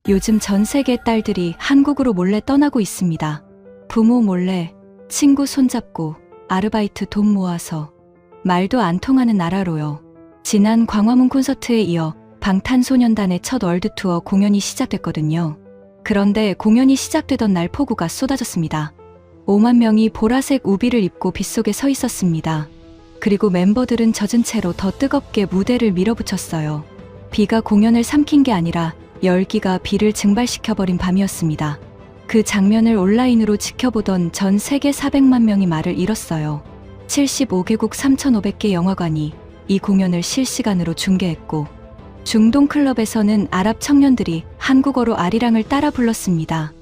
요즘 전 세계 딸들이 한국으로 몰래 떠나고 있습니다. 부모 몰래, 친구 손잡고, 아르바이트 돈 모아서. 말도 안 통하는 나라로요. 지난 광화문 콘서트에 이어 방탄소년단의 첫 월드투어 공연이 시작됐거든요. 그런데 공연이 시작되던 날 폭우가 쏟아졌습니다. 5만 명이 보라색 우비를 입고 빗속에 서 있었습니다. 그리고 멤버들은 젖은 채로 더 뜨겁게 무대를 밀어붙였어요. 비가 공연을 삼킨 게 아니라 열기가 비를 증발시켜버린 밤이었습니다. 그 장면을 온라인으로 지켜보던 전 세계 400만 명이 말을 잃었어요. 75개국 3,500개 영화관이 이 공연을 실시간으로 중계했고, 중동 클럽에서는 아랍 청년들이 한국어로 아리랑을 따라 불렀습니다.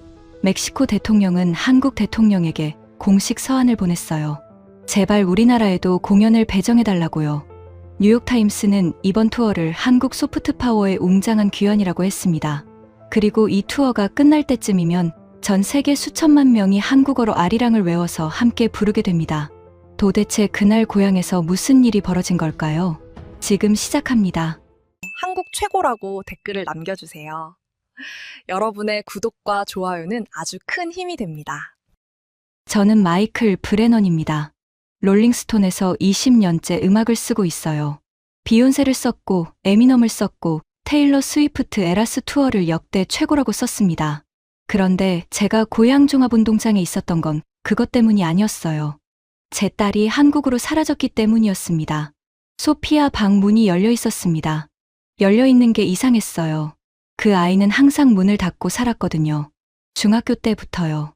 멕시코 대통령은 한국 대통령에게 공식 서한을 보냈어요. 제발 우리나라에도 공연을 배정해달라고요. 뉴욕타임스는 이번 투어를 한국 소프트파워의 웅장한 귀환이라고 했습니다. 그리고 이 투어가 끝날 때쯤이면 전 세계 수천만 명이 한국어로 아리랑을 외워서 함께 부르게 됩니다. 도대체 그날 고향에서 무슨 일이 벌어진 걸까요? 지금 시작합니다. 한국 최고라고 댓글을 남겨주세요. 여러분의 구독과 좋아요는 아주 큰 힘이 됩니다. 저는 마이클 브레넌입니다. 롤링스톤에서 20년째 음악을 쓰고 있어요. 비욘세를 썼고, 에미넘을 썼고, 테일러 스위프트 에라스 투어를 역대 최고라고 썼습니다. 그런데 제가 고향 종합운동장에 있었던 건 그것 때문이 아니었어요. 제 딸이 한국으로 사라졌기 때문이었습니다. 소피아 방 문이 열려 있었습니다. 열려 있는 게 이상했어요. 그 아이는 항상 문을 닫고 살았거든요. 중학교 때부터요.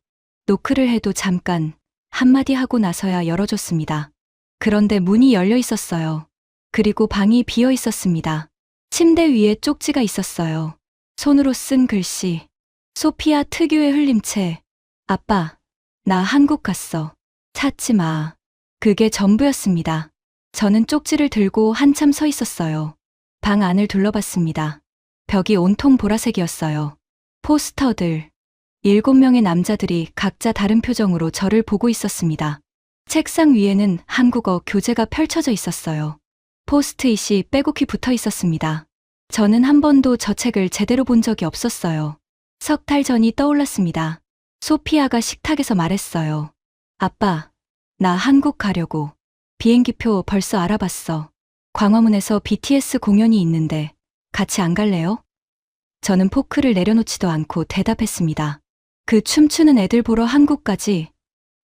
노크를 해도 잠깐 한마디 하고 나서야 열어줬습니다. 그런데 문이 열려 있었어요. 그리고 방이 비어 있었습니다. 침대 위에 쪽지가 있었어요. 손으로 쓴 글씨. 소피아 특유의 흘림체. 아빠, 나 한국 갔어. 찾지 마. 그게 전부였습니다. 저는 쪽지를 들고 한참 서 있었어요. 방 안을 둘러봤습니다. 벽이 온통 보라색이었어요. 포스터들. 7명의 남자들이 각자 다른 표정으로 저를 보고 있었습니다. 책상 위에는 한국어 교재가 펼쳐져 있었어요. 포스트잇이 빼곡히 붙어 있었습니다. 저는 한 번도 저 책을 제대로 본 적이 없었어요. 석 달 전이 떠올랐습니다. 소피아가 식탁에서 말했어요. 아빠, 나 한국 가려고. 비행기표 벌써 알아봤어. 광화문에서 BTS 공연이 있는데 같이 안 갈래요? 저는 포크를 내려놓지도 않고 대답했습니다. 그 춤추는 애들 보러 한국까지.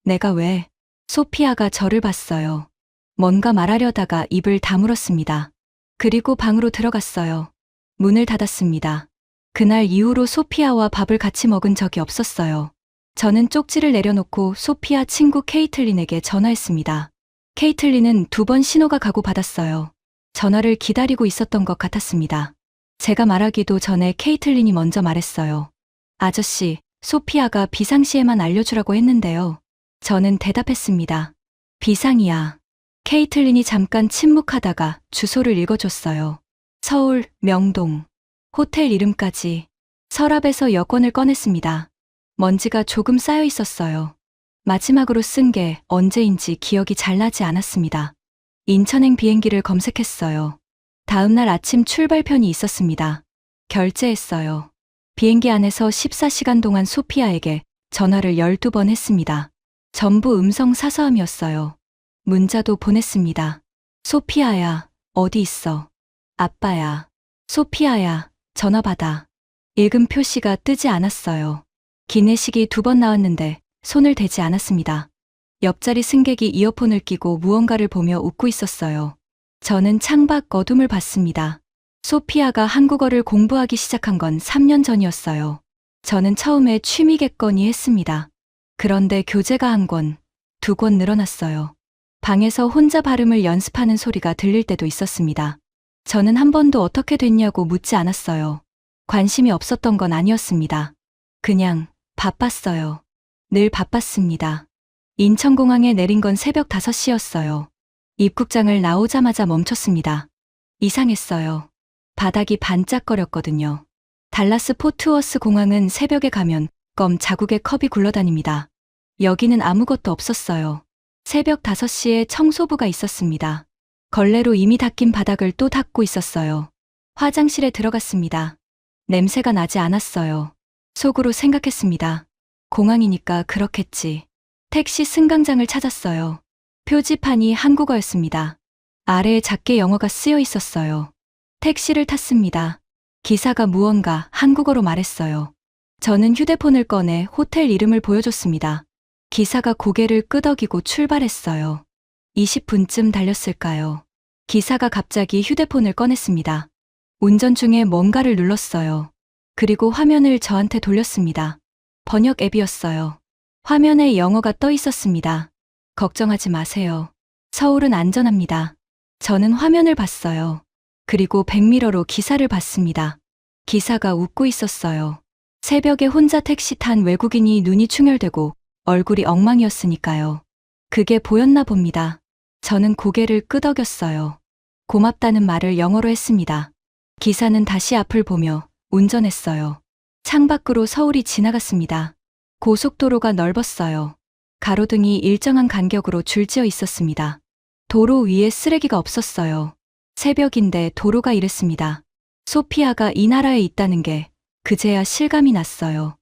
내가 왜? 소피아가 저를 봤어요. 뭔가 말하려다가 입을 다물었습니다. 그리고 방으로 들어갔어요. 문을 닫았습니다. 그날 이후로 소피아와 밥을 같이 먹은 적이 없었어요. 저는 쪽지를 내려놓고 소피아 친구 케이틀린에게 전화했습니다. 케이틀린은 2번 신호가 가고 받았어요. 전화를 기다리고 있었던 것 같았습니다. 제가 말하기도 전에 케이틀린이 먼저 말했어요. 아저씨, 소피아가 비상시에만 알려주라고 했는데요. 저는 대답했습니다. 비상이야. 케이틀린이 잠깐 침묵하다가 주소를 읽어줬어요. 서울, 명동. 호텔 이름까지. 서랍에서 여권을 꺼냈습니다. 먼지가 조금 쌓여 있었어요. 마지막으로 쓴 게 언제인지 기억이 잘 나지 않았습니다. 인천행 비행기를 검색했어요. 다음 날 아침 출발편이 있었습니다. 결제했어요. 비행기 안에서 14시간 동안 소피아에게 전화를 12번 했습니다. 전부 음성 사서함이었어요. 문자도 보냈습니다. 소피아야, 어디 있어? 아빠야. 소피아야, 전화 받아. 읽음 표시가 뜨지 않았어요. 기내식이 2번 나왔는데 손을 대지 않았습니다. 옆자리 승객이 이어폰을 끼고 무언가를 보며 웃고 있었어요. 저는 창밖 어둠을 봤습니다. 소피아가 한국어를 공부하기 시작한 건 3년 전이었어요. 저는 처음에 취미겠거니 했습니다. 그런데 교재가 1권, 2권 늘어났어요. 방에서 혼자 발음을 연습하는 소리가 들릴 때도 있었습니다. 저는 한 번도 어떻게 됐냐고 묻지 않았어요. 관심이 없었던 건 아니었습니다. 그냥 바빴어요. 늘 바빴습니다. 인천공항에 내린 건 새벽 5시였어요. 입국장을 나오자마자 멈췄습니다. 이상했어요. 바닥이 반짝거렸거든요. 달라스 포트워스 공항은 새벽에 가면 껌 자국의 컵이 굴러다닙니다. 여기는 아무것도 없었어요. 새벽 5시에 청소부가 있었습니다. 걸레로 이미 닦인 바닥을 또 닦고 있었어요. 화장실에 들어갔습니다. 냄새가 나지 않았어요. 속으로 생각했습니다. 공항이니까 그렇겠지. 택시 승강장을 찾았어요. 표지판이 한국어였습니다. 아래에 작게 영어가 쓰여 있었어요. 택시를 탔습니다. 기사가 무언가 한국어로 말했어요. 저는 휴대폰을 꺼내 호텔 이름을 보여줬습니다. 기사가 고개를 끄덕이고 출발했어요. 20분쯤 달렸을까요? 기사가 갑자기 휴대폰을 꺼냈습니다. 운전 중에 뭔가를 눌렀어요. 그리고 화면을 저한테 돌렸습니다. 번역 앱이었어요. 화면에 영어가 떠 있었습니다. 걱정하지 마세요. 서울은 안전합니다. 저는 화면을 봤어요. 그리고 백미러로 기사를 봤습니다. 기사가 웃고 있었어요. 새벽에 혼자 택시 탄 외국인이 눈이 충혈되고 얼굴이 엉망이었으니까요. 그게 보였나 봅니다. 저는 고개를 끄덕였어요. 고맙다는 말을 영어로 했습니다. 기사는 다시 앞을 보며 운전했어요. 창밖으로 서울이 지나갔습니다. 고속도로가 넓었어요. 가로등이 일정한 간격으로 줄지어 있었습니다. 도로 위에 쓰레기가 없었어요. 새벽인데 도로가 이랬습니다. 소피아가 이 나라에 있다는 게 그제야 실감이 났어요.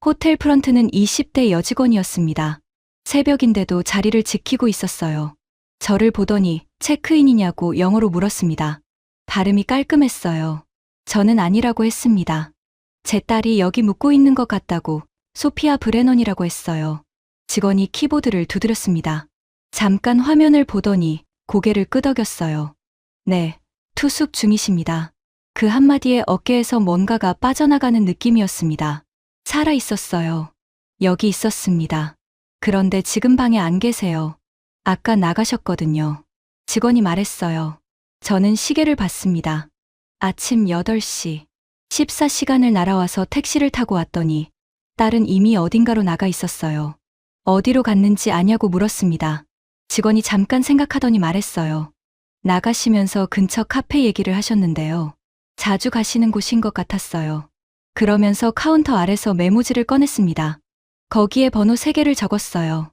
호텔 프런트는 20대 여직원이었습니다. 새벽인데도 자리를 지키고 있었어요. 저를 보더니 체크인이냐고 영어로 물었습니다. 발음이 깔끔했어요. 저는 아니라고 했습니다. 제 딸이 여기 묵고 있는 것 같다고 소피아 브레넌이라고 했어요. 직원이 키보드를 두드렸습니다. 잠깐 화면을 보더니 고개를 끄덕였어요. 네, 투숙 중이십니다. 그 한마디에 어깨에서 뭔가가 빠져나가는 느낌이었습니다. 살아 있었어요. 여기 있었습니다. 그런데 지금 방에 안 계세요. 아까 나가셨거든요. 직원이 말했어요. 저는 시계를 봤습니다. 아침 8시. 14시간을 날아와서 택시를 타고 왔더니 딸은 이미 어딘가로 나가 있었어요. 어디로 갔는지 아냐고 물었습니다. 직원이 잠깐 생각하더니 말했어요. 나가시면서 근처 카페 얘기를 하셨는데요. 자주 가시는 곳인 것 같았어요. 그러면서 카운터 아래서 메모지를 꺼냈습니다. 거기에 번호 3개를 적었어요.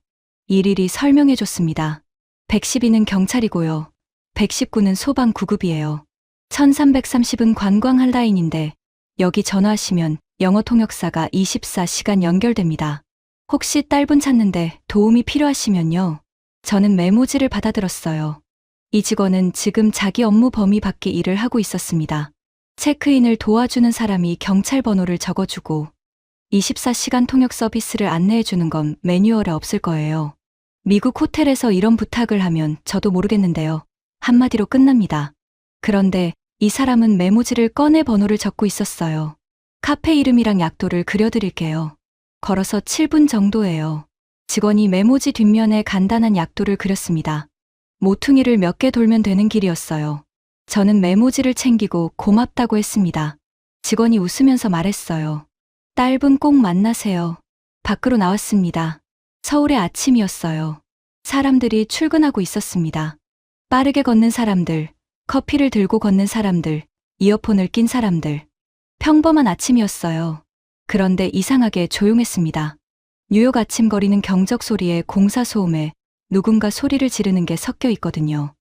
일일이 설명해줬습니다. 112는 경찰이고요. 119는 소방 구급이에요. 1330은 관광 한라인인데 여기 전화하시면 영어 통역사가 24시간 연결됩니다. 혹시 딸분 찾는데 도움이 필요하시면요. 저는 메모지를 받아들었어요. 이 직원은 지금 자기 업무 범위 밖의 일을 하고 있었습니다. 체크인을 도와주는 사람이 경찰 번호를 적어주고 24시간 통역 서비스를 안내해주는 건 매뉴얼에 없을 거예요. 미국 호텔에서 이런 부탁을 하면 저도 모르겠는데요. 한마디로 끝납니다. 그런데 이 사람은 메모지를 꺼내 번호를 적고 있었어요. 카페 이름이랑 약도를 그려드릴게요. 걸어서 7분 정도예요. 직원이 메모지 뒷면에 간단한 약도를 그렸습니다. 모퉁이를 몇 개 돌면 되는 길이었어요. 저는 메모지를 챙기고 고맙다고 했습니다. 직원이 웃으면서 말했어요. 딸분 꼭 만나세요. 밖으로 나왔습니다. 서울의 아침이었어요. 사람들이 출근하고 있었습니다. 빠르게 걷는 사람들, 커피를 들고 걷는 사람들, 이어폰을 낀 사람들. 평범한 아침이었어요. 그런데 이상하게 조용했습니다. 뉴욕 아침 거리는 경적 소리에 공사 소음에 누군가 소리를 지르는 게 섞여 있거든요.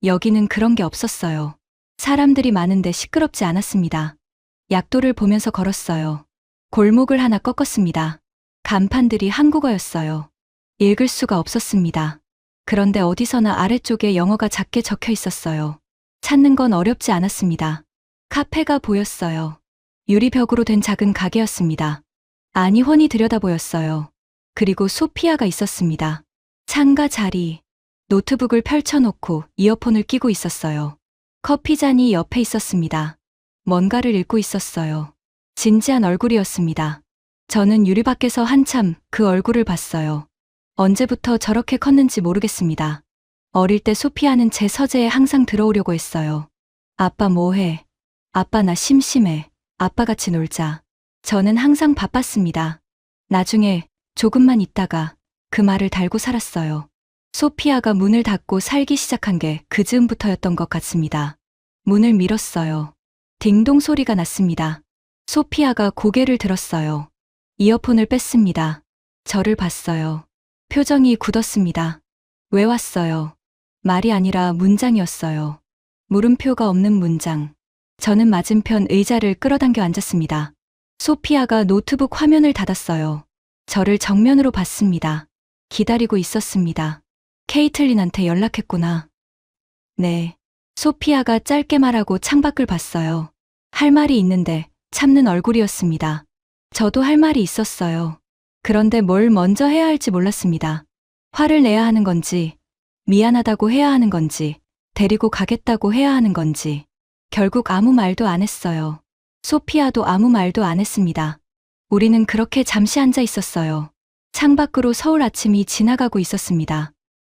여기는 그런 게 없었어요. 사람들이 많은데 시끄럽지 않았습니다. 약도를 보면서 걸었어요. 골목을 하나 꺾었습니다. 간판들이 한국어였어요. 읽을 수가 없었습니다. 그런데 어디서나 아래쪽에 영어가 작게 적혀 있었어요. 찾는 건 어렵지 않았습니다. 카페가 보였어요. 유리벽으로 된 작은 가게였습니다. 아니 훤히 들여다 보였어요. 그리고 소피아가 있었습니다. 창가 자리, 노트북을 펼쳐놓고 이어폰을 끼고 있었어요. 커피잔이 옆에 있었습니다. 뭔가를 읽고 있었어요. 진지한 얼굴이었습니다. 저는 유리 밖에서 한참 그 얼굴을 봤어요. 언제부터 저렇게 컸는지 모르겠습니다. 어릴 때 소피아는 제 서재에 항상 들어오려고 했어요. 아빠 뭐해? 아빠 나 심심해. 아빠 같이 놀자. 저는 항상 바빴습니다. 나중에 조금만 있다가 그 말을 달고 살았어요. 소피아가 문을 닫고 살기 시작한 게 그 즈음부터였던 것 같습니다. 문을 밀었어요. 딩동 소리가 났습니다. 소피아가 고개를 들었어요. 이어폰을 뺐습니다. 저를 봤어요. 표정이 굳었습니다. 왜 왔어요? 말이 아니라 문장이었어요. 물음표가 없는 문장. 저는 맞은편 의자를 끌어당겨 앉았습니다. 소피아가 노트북 화면을 닫았어요. 저를 정면으로 봤습니다. 기다리고 있었습니다. 케이틀린한테 연락했구나. 네. 소피아가 짧게 말하고 창밖을 봤어요. 할 말이 있는데 참는 얼굴이었습니다. 저도 할 말이 있었어요. 그런데 뭘 먼저 해야 할지 몰랐습니다. 화를 내야 하는 건지, 미안하다고 해야 하는 건지, 데리고 가겠다고 해야 하는 건지. 결국 아무 말도 안 했어요. 소피아도 아무 말도 안 했습니다. 우리는 그렇게 잠시 앉아 있었어요. 창밖으로 서울 아침이 지나가고 있었습니다.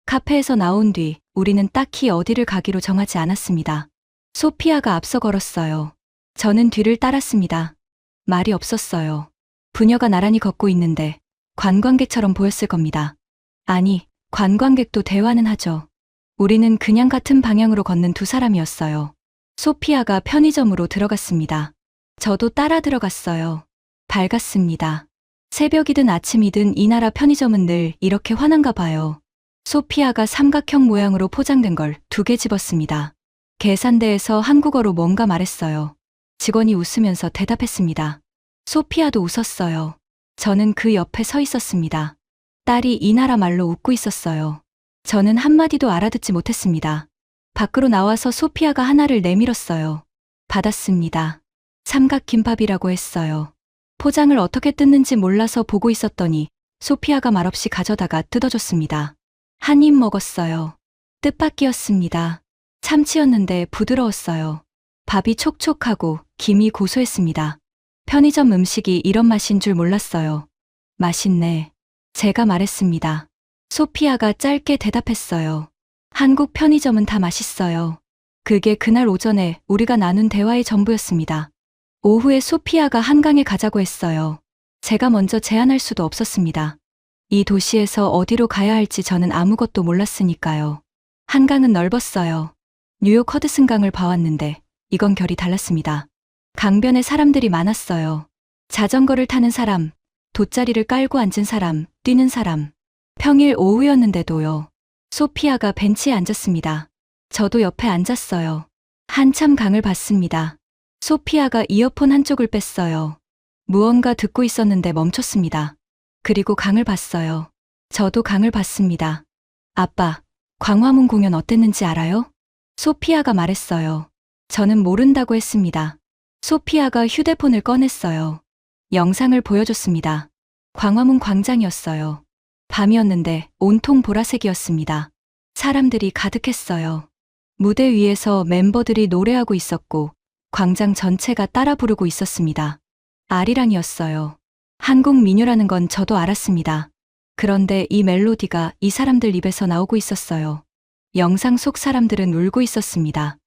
카페에서 나온 뒤 우리는 딱히 어디를 가기로 정하지 않았습니다. 소피아가 앞서 걸었어요. 저는 뒤를 따랐습니다. 말이 없었어요. 부녀가 나란히 걷고 있는데 관광객처럼 보였을 겁니다. 아니, 관광객도 대화는 하죠. 우리는 그냥 같은 방향으로 걷는 두 사람이었어요. 소피아가 편의점으로 들어갔습니다. 저도 따라 들어갔어요. 밝았습니다. 새벽이든 아침이든 이 나라 편의점은 늘 이렇게 환한가 봐요. 소피아가 삼각형 모양으로 포장된 걸 2개 집었습니다. 계산대에서 한국어로 뭔가 말했어요. 직원이 웃으면서 대답했습니다. 소피아도 웃었어요. 저는 그 옆에 서 있었습니다. 딸이 이 나라 말로 웃고 있었어요. 저는 한마디도 알아듣지 못했습니다. 밖으로 나와서 소피아가 하나를 내밀었어요. 받았습니다. 삼각김밥이라고 했어요. 포장을 어떻게 뜯는지 몰라서 보고 있었더니 소피아가 말없이 가져다가 뜯어줬습니다. 한 입 먹었어요. 뜻밖이었습니다. 참치였는데 부드러웠어요. 밥이 촉촉하고 김이 고소했습니다. 편의점 음식이 이런 맛인 줄 몰랐어요. 맛있네. 제가 말했습니다. 소피아가 짧게 대답했어요. 한국 편의점은 다 맛있어요. 그게 그날 오전에 우리가 나눈 대화의 전부였습니다. 오후에 소피아가 한강에 가자고 했어요. 제가 먼저 제안할 수도 없었습니다. 이 도시에서 어디로 가야 할지 저는 아무것도 몰랐으니까요. 한강은 넓었어요. 뉴욕 허드슨강을 봐왔는데 이건 결이 달랐습니다. 강변에 사람들이 많았어요. 자전거를 타는 사람, 돗자리를 깔고 앉은 사람, 뛰는 사람. 평일 오후였는데도요. 소피아가 벤치에 앉았습니다. 저도 옆에 앉았어요. 한참 강을 봤습니다. 소피아가 이어폰 한쪽을 뺐어요. 무언가 듣고 있었는데 멈췄습니다. 그리고 강을 봤어요. 저도 강을 봤습니다. 아빠, 광화문 공연 어땠는지 알아요? 소피아가 말했어요. 저는 모른다고 했습니다. 소피아가 휴대폰을 꺼냈어요. 영상을 보여줬습니다. 광화문 광장이었어요. 밤이었는데 온통 보라색이었습니다. 사람들이 가득했어요. 무대 위에서 멤버들이 노래하고 있었고 광장 전체가 따라 부르고 있었습니다. 아리랑이었어요. 한국 민요라는 건 저도 알았습니다. 그런데 이 멜로디가 이 사람들 입에서 나오고 있었어요. 영상 속 사람들은 울고 있었습니다.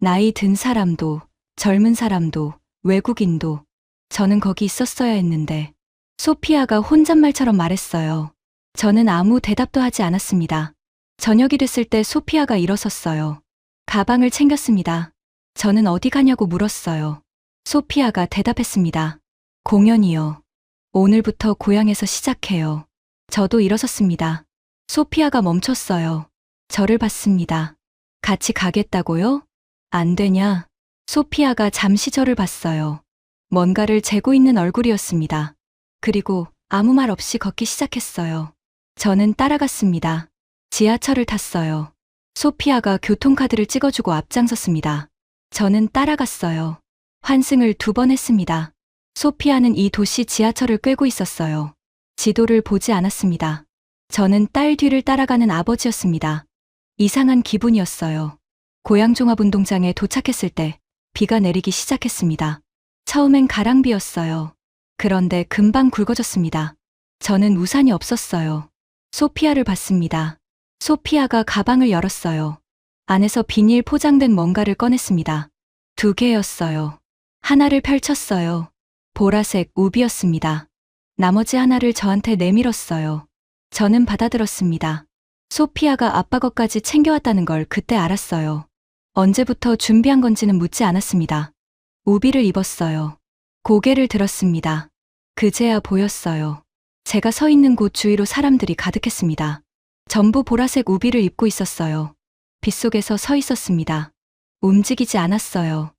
나이 든 사람도, 젊은 사람도, 외국인도. 저는 거기 있었어야 했는데. 소피아가 혼잣말처럼 말했어요. 저는 아무 대답도 하지 않았습니다. 저녁이 됐을 때 소피아가 일어섰어요. 가방을 챙겼습니다. 저는 어디 가냐고 물었어요. 소피아가 대답했습니다. 공연이요. 오늘부터 고향에서 시작해요. 저도 일어섰습니다. 소피아가 멈췄어요. 저를 봤습니다. 같이 가겠다고요? 안 되냐? 소피아가 잠시 저를 봤어요. 뭔가를 재고 있는 얼굴이었습니다. 그리고 아무 말 없이 걷기 시작했어요. 저는 따라갔습니다. 지하철을 탔어요. 소피아가 교통카드를 찍어주고 앞장섰습니다. 저는 따라갔어요. 환승을 2번 했습니다. 소피아는 이 도시 지하철을 꿰고 있었어요. 지도를 보지 않았습니다. 저는 딸 뒤를 따라가는 아버지였습니다. 이상한 기분이었어요. 고향 종합운동장에 도착했을 때 비가 내리기 시작했습니다. 처음엔 가랑비였어요. 그런데 금방 굵어졌습니다. 저는 우산이 없었어요. 소피아를 봤습니다. 소피아가 가방을 열었어요. 안에서 비닐 포장된 뭔가를 꺼냈습니다. 2개였어요. 하나를 펼쳤어요. 보라색 우비였습니다. 나머지 하나를 저한테 내밀었어요. 저는 받아들었습니다. 소피아가 아빠 것까지 챙겨왔다는 걸 그때 알았어요. 언제부터 준비한 건지는 묻지 않았습니다. 우비를 입었어요. 고개를 들었습니다. 그제야 보였어요. 제가 서 있는 곳 주위로 사람들이 가득했습니다. 전부 보라색 우비를 입고 있었어요. 빗속에서 서 있었습니다. 움직이지 않았어요.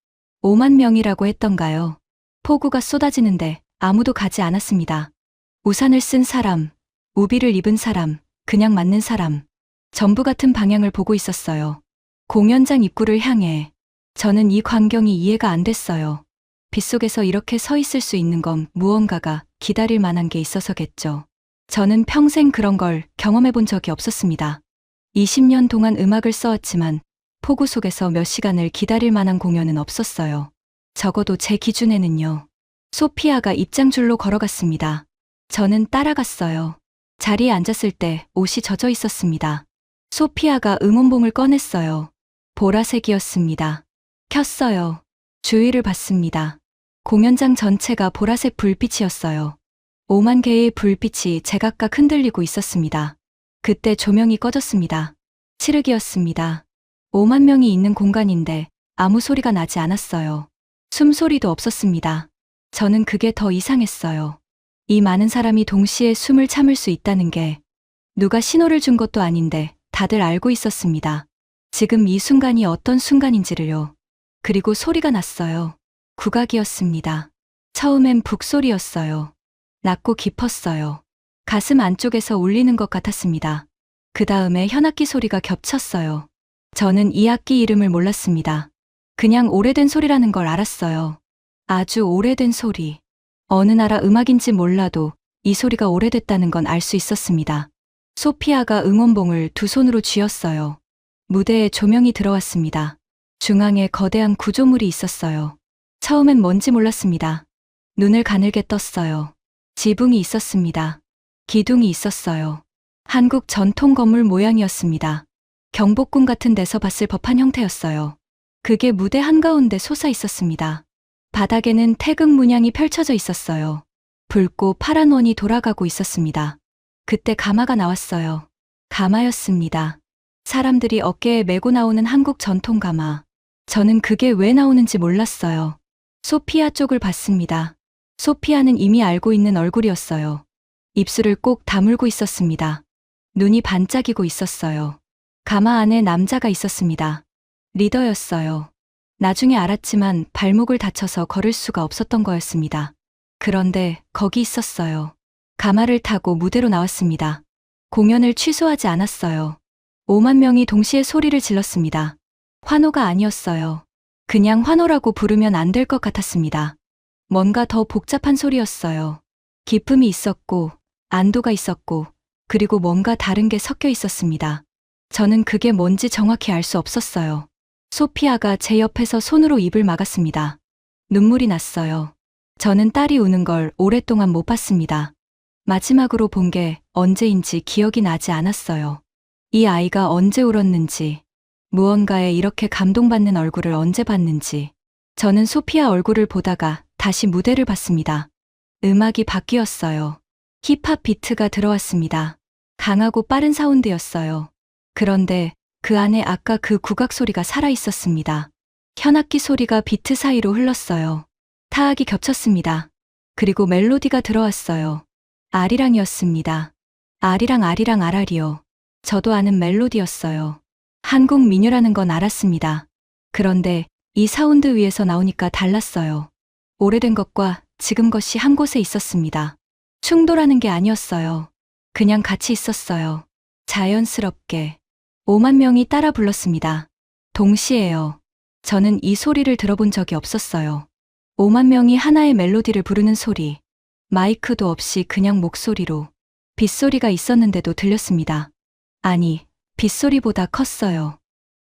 5만 명이라고 했던가요? 폭우가 쏟아지는데 아무도 가지 않았습니다. 우산을 쓴 사람, 우비를 입은 사람, 그냥 맞는 사람. 전부 같은 방향을 보고 있었어요. 공연장 입구를 향해. 저는 이 광경이 이해가 안 됐어요. 빗속에서 이렇게 서 있을 수 있는 건 무언가가 기다릴 만한 게 있어서겠죠. 저는 평생 그런 걸 경험해 본 적이 없었습니다. 20년 동안 음악을 써왔지만 폭우 속에서 몇 시간을 기다릴 만한 공연은 없었어요. 적어도 제 기준에는요. 소피아가 입장줄로 걸어갔습니다. 저는 따라갔어요. 자리에 앉았을 때 옷이 젖어 있었습니다. 소피아가 응원봉을 꺼냈어요. 보라색이었습니다. 켰어요. 주위를 봤습니다. 공연장 전체가 보라색 불빛이었어요. 5만 개의 불빛이 제각각 흔들리고 있었습니다. 그때 조명이 꺼졌습니다. 칠흑이었습니다. 5만 명이 있는 공간인데 아무 소리가 나지 않았어요. 숨소리도 없었습니다. 저는 그게 더 이상했어요. 이 많은 사람이 동시에 숨을 참을 수 있다는 게 누가 신호를 준 것도 아닌데 다들 알고 있었습니다. 지금 이 순간이 어떤 순간인지를요. 그리고 소리가 났어요. 국악이었습니다. 처음엔 북소리였어요. 낮고 깊었어요. 가슴 안쪽에서 울리는 것 같았습니다. 그 다음에 현악기 소리가 겹쳤어요. 저는 이 악기 이름을 몰랐습니다. 그냥 오래된 소리라는 걸 알았어요. 아주 오래된 소리. 어느 나라 음악인지 몰라도 이 소리가 오래됐다는 건 알 수 있었습니다. 소피아가 응원봉을 두 손으로 쥐었어요. 무대에 조명이 들어왔습니다. 중앙에 거대한 구조물이 있었어요. 처음엔 뭔지 몰랐습니다. 눈을 가늘게 떴어요. 지붕이 있었습니다. 기둥이 있었어요. 한국 전통 건물 모양이었습니다. 경복궁 같은 데서 봤을 법한 형태였어요. 그게 무대 한가운데 솟아 있었습니다. 바닥에는 태극 문양이 펼쳐져 있었어요. 붉고 파란 원이 돌아가고 있었습니다. 그때 가마가 나왔어요. 가마였습니다. 사람들이 어깨에 메고 나오는 한국 전통 가마. 저는 그게 왜 나오는지 몰랐어요. 소피아 쪽을 봤습니다. 소피아는 이미 알고 있는 얼굴이었어요. 입술을 꼭 다물고 있었습니다. 눈이 반짝이고 있었어요. 가마 안에 남자가 있었습니다. 리더였어요. 나중에 알았지만 발목을 다쳐서 걸을 수가 없었던 거였습니다. 그런데 거기 있었어요. 가마를 타고 무대로 나왔습니다. 공연을 취소하지 않았어요. 5만 명이 동시에 소리를 질렀습니다. 환호가 아니었어요. 그냥 환호라고 부르면 안 될 것 같았습니다. 뭔가 더 복잡한 소리였어요. 기쁨이 있었고, 안도가 있었고, 그리고 뭔가 다른 게 섞여 있었습니다. 저는 그게 뭔지 정확히 알 수 없었어요. 소피아가 제 옆에서 손으로 입을 막았습니다. 눈물이 났어요. 저는 딸이 우는 걸 오랫동안 못 봤습니다. 마지막으로 본 게 언제인지 기억이 나지 않았어요. 이 아이가 언제 울었는지, 무언가에 이렇게 감동받는 얼굴을 언제 봤는지. 저는 소피아 얼굴을 보다가 다시 무대를 봤습니다. 음악이 바뀌었어요. 힙합 비트가 들어왔습니다. 강하고 빠른 사운드였어요. 그런데 그 안에 아까 그 국악 소리가 살아 있었습니다. 현악기 소리가 비트 사이로 흘렀어요. 타악이 겹쳤습니다. 그리고 멜로디가 들어왔어요. 아리랑이었습니다. 아리랑 아리랑 아라리요. 저도 아는 멜로디였어요. 한국 민요라는 건 알았습니다. 그런데 이 사운드 위에서 나오니까 달랐어요. 오래된 것과 지금 것이 한 곳에 있었습니다. 충돌하는 게 아니었어요. 그냥 같이 있었어요. 자연스럽게. 5만 명이 따라 불렀습니다. 동시에요. 저는 이 소리를 들어본 적이 없었어요. 5만 명이 하나의 멜로디를 부르는 소리. 마이크도 없이 그냥 목소리로. 빗소리가 있었는데도 들렸습니다. 아니, 빗소리보다 컸어요.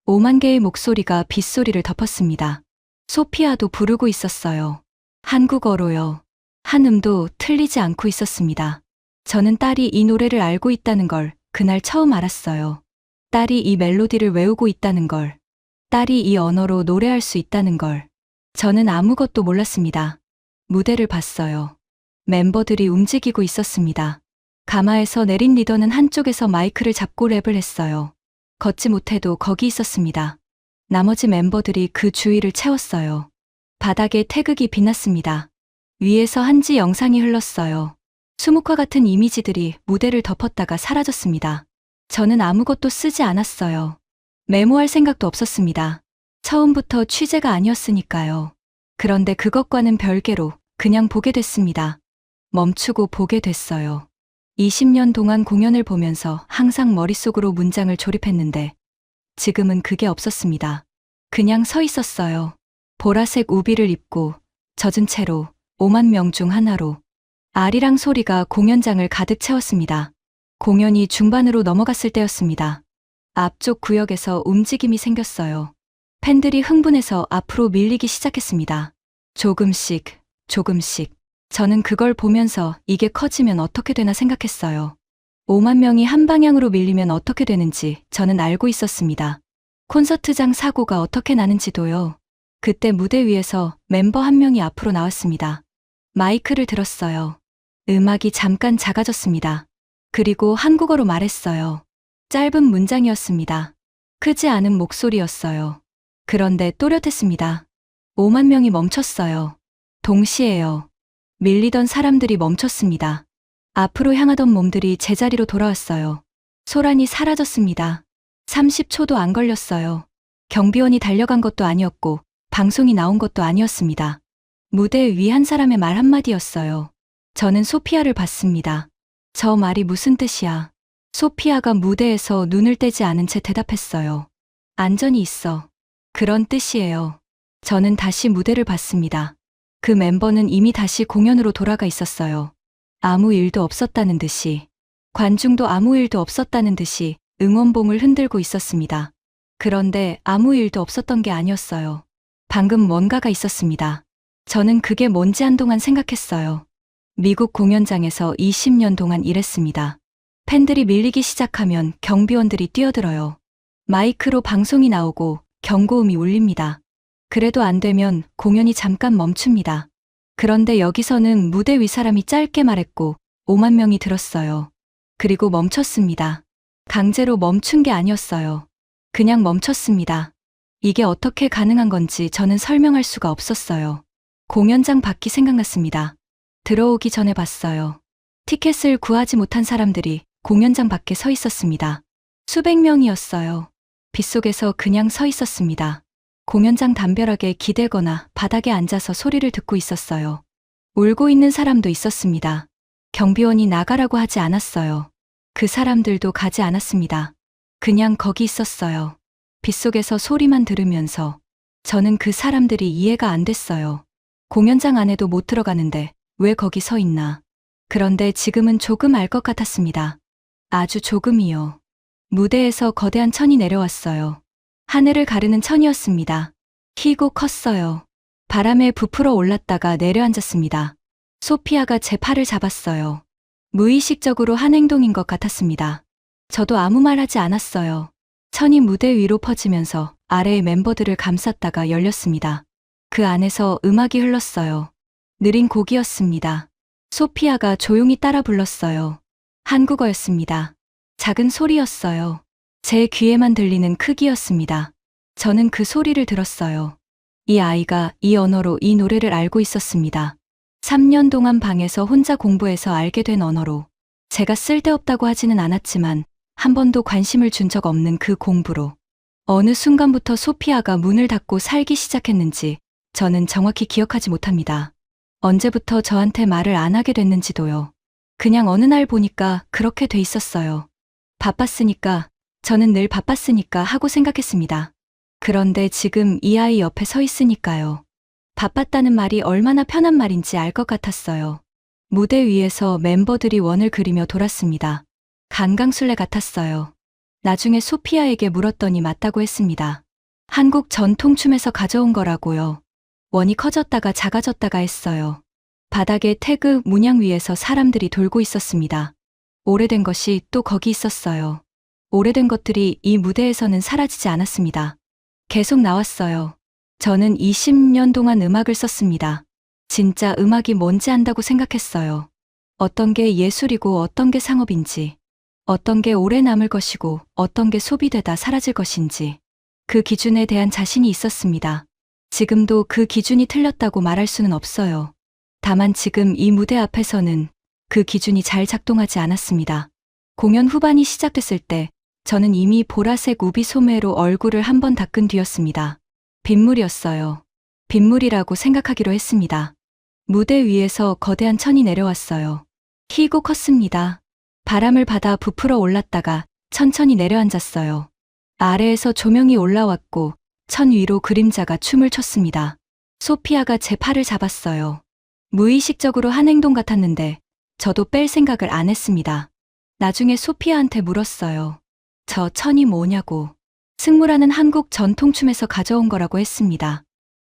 5만 개의 목소리가 빗소리를 덮었습니다. 소피아도 부르고 있었어요. 한국어로요. 한 음도 틀리지 않고 있었습니다. 저는 딸이 이 노래를 알고 있다는 걸 그날 처음 알았어요. 딸이 이 멜로디를 외우고 있다는 걸. 딸이 이 언어로 노래할 수 있다는 걸. 저는 아무것도 몰랐습니다. 무대를 봤어요. 멤버들이 움직이고 있었습니다. 가마에서 내린 리더는 한쪽에서 마이크를 잡고 랩을 했어요. 걷지 못해도 거기 있었습니다. 나머지 멤버들이 그 주위를 채웠어요. 바닥에 태극이 빛났습니다. 위에서 한지 영상이 흘렀어요. 수묵화 같은 이미지들이 무대를 덮었다가 사라졌습니다. 저는 아무것도 쓰지 않았어요. 메모할 생각도 없었습니다. 처음부터 취재가 아니었으니까요. 그런데 그것과는 별개로 그냥 보게 됐습니다. 멈추고 보게 됐어요. 20년 동안 공연을 보면서 항상 머릿속으로 문장을 조립했는데 지금은 그게 없었습니다. 그냥 서 있었어요. 보라색 우비를 입고 젖은 채로 5만 명 중 하나로 아리랑 소리가 공연장을 가득 채웠습니다. 공연이 중반으로 넘어갔을 때였습니다. 앞쪽 구역에서 움직임이 생겼어요. 팬들이 흥분해서 앞으로 밀리기 시작했습니다. 조금씩, 조금씩. 저는 그걸 보면서 이게 커지면 어떻게 되나 생각했어요. 5만 명이 한 방향으로 밀리면 어떻게 되는지 저는 알고 있었습니다. 콘서트장 사고가 어떻게 나는지도요. 그때 무대 위에서 멤버 한 명이 앞으로 나왔습니다. 마이크를 들었어요. 음악이 잠깐 작아졌습니다. 그리고 한국어로 말했어요. 짧은 문장이었습니다. 크지 않은 목소리였어요. 그런데 또렷했습니다. 5만 명이 멈췄어요. 동시에요. 밀리던 사람들이 멈췄습니다. 앞으로 향하던 몸들이 제자리로 돌아왔어요. 소란이 사라졌습니다. 30초도 안 걸렸어요. 경비원이 달려간 것도 아니었고 방송이 나온 것도 아니었습니다. 무대 위 한 사람의 말 한마디였어요. 저는 소피아를 봤습니다. 저 말이 무슨 뜻이야? 소피아가 무대에서 눈을 떼지 않은 채 대답했어요. 안전이 있어. 그런 뜻이에요. 저는 다시 무대를 봤습니다. 그 멤버는 이미 다시 공연으로 돌아가 있었어요. 아무 일도 없었다는 듯이, 관중도 아무 일도 없었다는 듯이 응원봉을 흔들고 있었습니다. 그런데 아무 일도 없었던 게 아니었어요. 방금 뭔가가 있었습니다. 저는 그게 뭔지 한동안 생각했어요. 미국 공연장에서 20년 동안 일했습니다. 팬들이 밀리기 시작하면 경비원들이 뛰어들어요. 마이크로 방송이 나오고 경고음이 울립니다. 그래도 안 되면 공연이 잠깐 멈춥니다. 그런데 여기서는 무대 위 사람이 짧게 말했고 5만 명이 들었어요. 그리고 멈췄습니다. 강제로 멈춘 게 아니었어요. 그냥 멈췄습니다. 이게 어떻게 가능한 건지 저는 설명할 수가 없었어요. 공연장 밖이 생각났습니다. 들어오기 전에 봤어요. 티켓을 구하지 못한 사람들이 공연장 밖에 서 있었습니다. 수백 명이었어요. 빗속에서 그냥 서 있었습니다. 공연장 담벼락에 기대거나 바닥에 앉아서 소리를 듣고 있었어요. 울고 있는 사람도 있었습니다. 경비원이 나가라고 하지 않았어요. 그 사람들도 가지 않았습니다. 그냥 거기 있었어요. 빗속에서 소리만 들으면서 저는 그 사람들이 이해가 안 됐어요. 공연장 안에도 못 들어가는데 왜 거기 서 있나. 그런데 지금은 조금 알 것 같았습니다. 아주 조금이요. 무대에서 거대한 천이 내려왔어요. 하늘을 가르는 천이었습니다. 키고 컸어요. 바람에 부풀어 올랐다가 내려앉았습니다. 소피아가 제 팔을 잡았어요. 무의식적으로 한 행동인 것 같았습니다. 저도 아무 말 하지 않았어요. 천이 무대 위로 퍼지면서 아래의 멤버들을 감쌌다가 열렸습니다. 그 안에서 음악이 흘렀어요. 느린 곡이었습니다. 소피아가 조용히 따라 불렀어요. 한국어였습니다. 작은 소리였어요. 제 귀에만 들리는 크기였습니다. 저는 그 소리를 들었어요. 이 아이가 이 언어로 이 노래를 알고 있었습니다. 3년 동안 방에서 혼자 공부해서 알게 된 언어로. 제가 쓸데없다고 하지는 않았지만 한 번도 관심을 준 적 없는 그 공부로. 어느 순간부터 소피아가 문을 닫고 살기 시작했는지 저는 정확히 기억하지 못합니다. 언제부터 저한테 말을 안 하게 됐는지도요. 그냥 어느 날 보니까 그렇게 돼 있었어요. 바빴으니까, 저는 늘 바빴으니까 하고 생각했습니다. 그런데 지금 이 아이 옆에 서 있으니까요. 바빴다는 말이 얼마나 편한 말인지 알 것 같았어요. 무대 위에서 멤버들이 원을 그리며 돌았습니다. 강강술래 같았어요. 나중에 소피아에게 물었더니 맞다고 했습니다. 한국 전통춤에서 가져온 거라고요. 원이 커졌다가 작아졌다가 했어요. 바닥에 태그 문양 위에서 사람들이 돌고 있었습니다. 오래된 것이 또 거기 있었어요. 오래된 것들이 이 무대에서는 사라지지 않았습니다. 계속 나왔어요. 저는 20년 동안 음악을 썼습니다. 진짜 음악이 뭔지 안다고 생각했어요. 어떤 게 예술이고 어떤 게 상업인지, 어떤 게 오래 남을 것이고 어떤 게 소비되다 사라질 것인지, 그 기준에 대한 자신이 있었습니다. 지금도 그 기준이 틀렸다고 말할 수는 없어요. 다만 지금 이 무대 앞에서는 그 기준이 잘 작동하지 않았습니다. 공연 후반이 시작됐을 때 저는 이미 보라색 우비 소매로 얼굴을 한번 닦은 뒤였습니다. 빗물이었어요. 빗물이라고 생각하기로 했습니다. 무대 위에서 거대한 천이 내려왔어요. 키고 컸습니다. 바람을 받아 부풀어 올랐다가 천천히 내려앉았어요. 아래에서 조명이 올라왔고 천 위로 그림자가 춤을 췄습니다. 소피아가 제 팔을 잡았어요. 무의식적으로 한 행동 같았는데 저도 뺄 생각을 안 했습니다. 나중에 소피아한테 물었어요. 저 천이 뭐냐고. 승무라는 한국 전통춤에서 가져온 거라고 했습니다.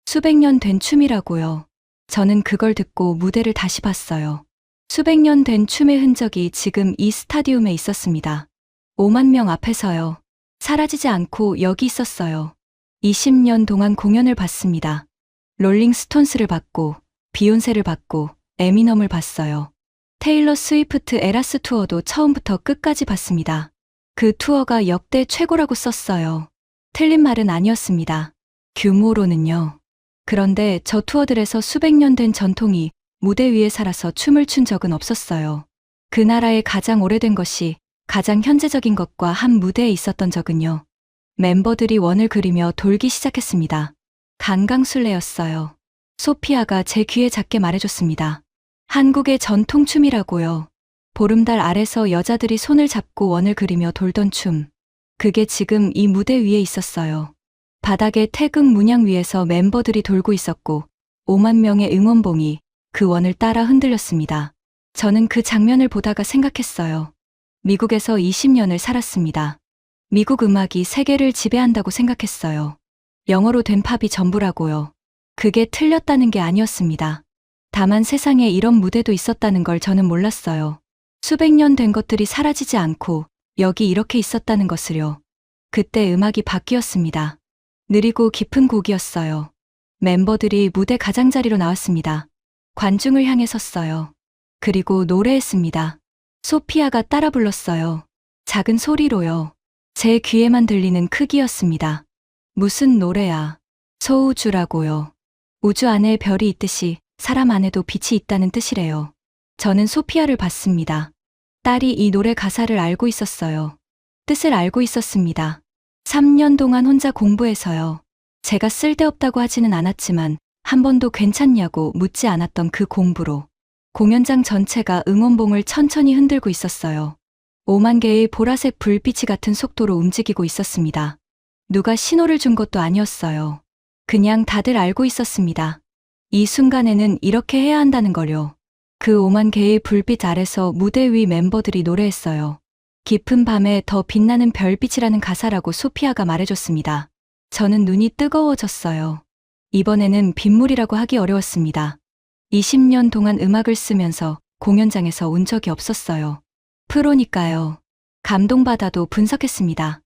수백 년 된 춤이라고요. 저는 그걸 듣고 무대를 다시 봤어요. 수백 년 된 춤의 흔적이 지금 이 스타디움에 있었습니다. 5만 명 앞에서요. 사라지지 않고 여기 있었어요. 20년 동안 공연을 봤습니다. 롤링스톤스를 봤고, 비욘세를 봤고, 에미넘을 봤어요. 테일러 스위프트 에라스 투어도 처음부터 끝까지 봤습니다. 그 투어가 역대 최고라고 썼어요. 틀린 말은 아니었습니다. 규모로는요. 그런데 저 투어들에서 수백 년 된 전통이 무대 위에 살아서 춤을 춘 적은 없었어요. 그 나라의 가장 오래된 것이 가장 현재적인 것과 한 무대에 있었던 적은요. 멤버들이 원을 그리며 돌기 시작했습니다. 강강술래였어요. 소피아가 제 귀에 작게 말해줬습니다. 한국의 전통춤이라고요. 보름달 아래서 여자들이 손을 잡고 원을 그리며 돌던 춤. 그게 지금 이 무대 위에 있었어요. 바닥에 태극 문양 위에서 멤버들이 돌고 있었고 5만 명의 응원봉이 그 원을 따라 흔들렸습니다. 저는 그 장면을 보다가 생각했어요. 미국에서 20년을 살았습니다. 미국 음악이 세계를 지배한다고 생각했어요. 영어로 된 팝이 전부라고요. 그게 틀렸다는 게 아니었습니다. 다만 세상에 이런 무대도 있었다는 걸 저는 몰랐어요. 수백 년 된 것들이 사라지지 않고 여기 이렇게 있었다는 것을요. 그때 음악이 바뀌었습니다. 느리고 깊은 곡이었어요. 멤버들이 무대 가장자리로 나왔습니다. 관중을 향해 섰어요. 그리고 노래했습니다. 소피아가 따라 불렀어요. 작은 소리로요. 제 귀에만 들리는 크기였습니다. 무슨 노래야. 소우주라고요. 우주 안에 별이 있듯이 사람 안에도 빛이 있다는 뜻이래요. 저는 소피아를 봤습니다. 딸이 이 노래 가사를 알고 있었어요. 뜻을 알고 있었습니다. 3년 동안 혼자 공부해서요. 제가 쓸데없다고 하지는 않았지만 한 번도 괜찮냐고 묻지 않았던 그 공부로 공연장 전체가 응원봉을 천천히 흔들고 있었어요. 5만 개의 보라색 불빛이 같은 속도로 움직이고 있었습니다. 누가 신호를 준 것도 아니었어요. 그냥 다들 알고 있었습니다. 이 순간에는 이렇게 해야 한다는 걸요. 그 5만 개의 불빛 아래서 무대 위 멤버들이 노래했어요. 깊은 밤에 더 빛나는 별빛이라는 가사라고 소피아가 말해줬습니다. 저는 눈이 뜨거워졌어요. 이번에는 빗물이라고 하기 어려웠습니다. 20년 동안 음악을 쓰면서 공연장에서 운 적이 없었어요. 프로니까요. 감동받아도 분석했습니다.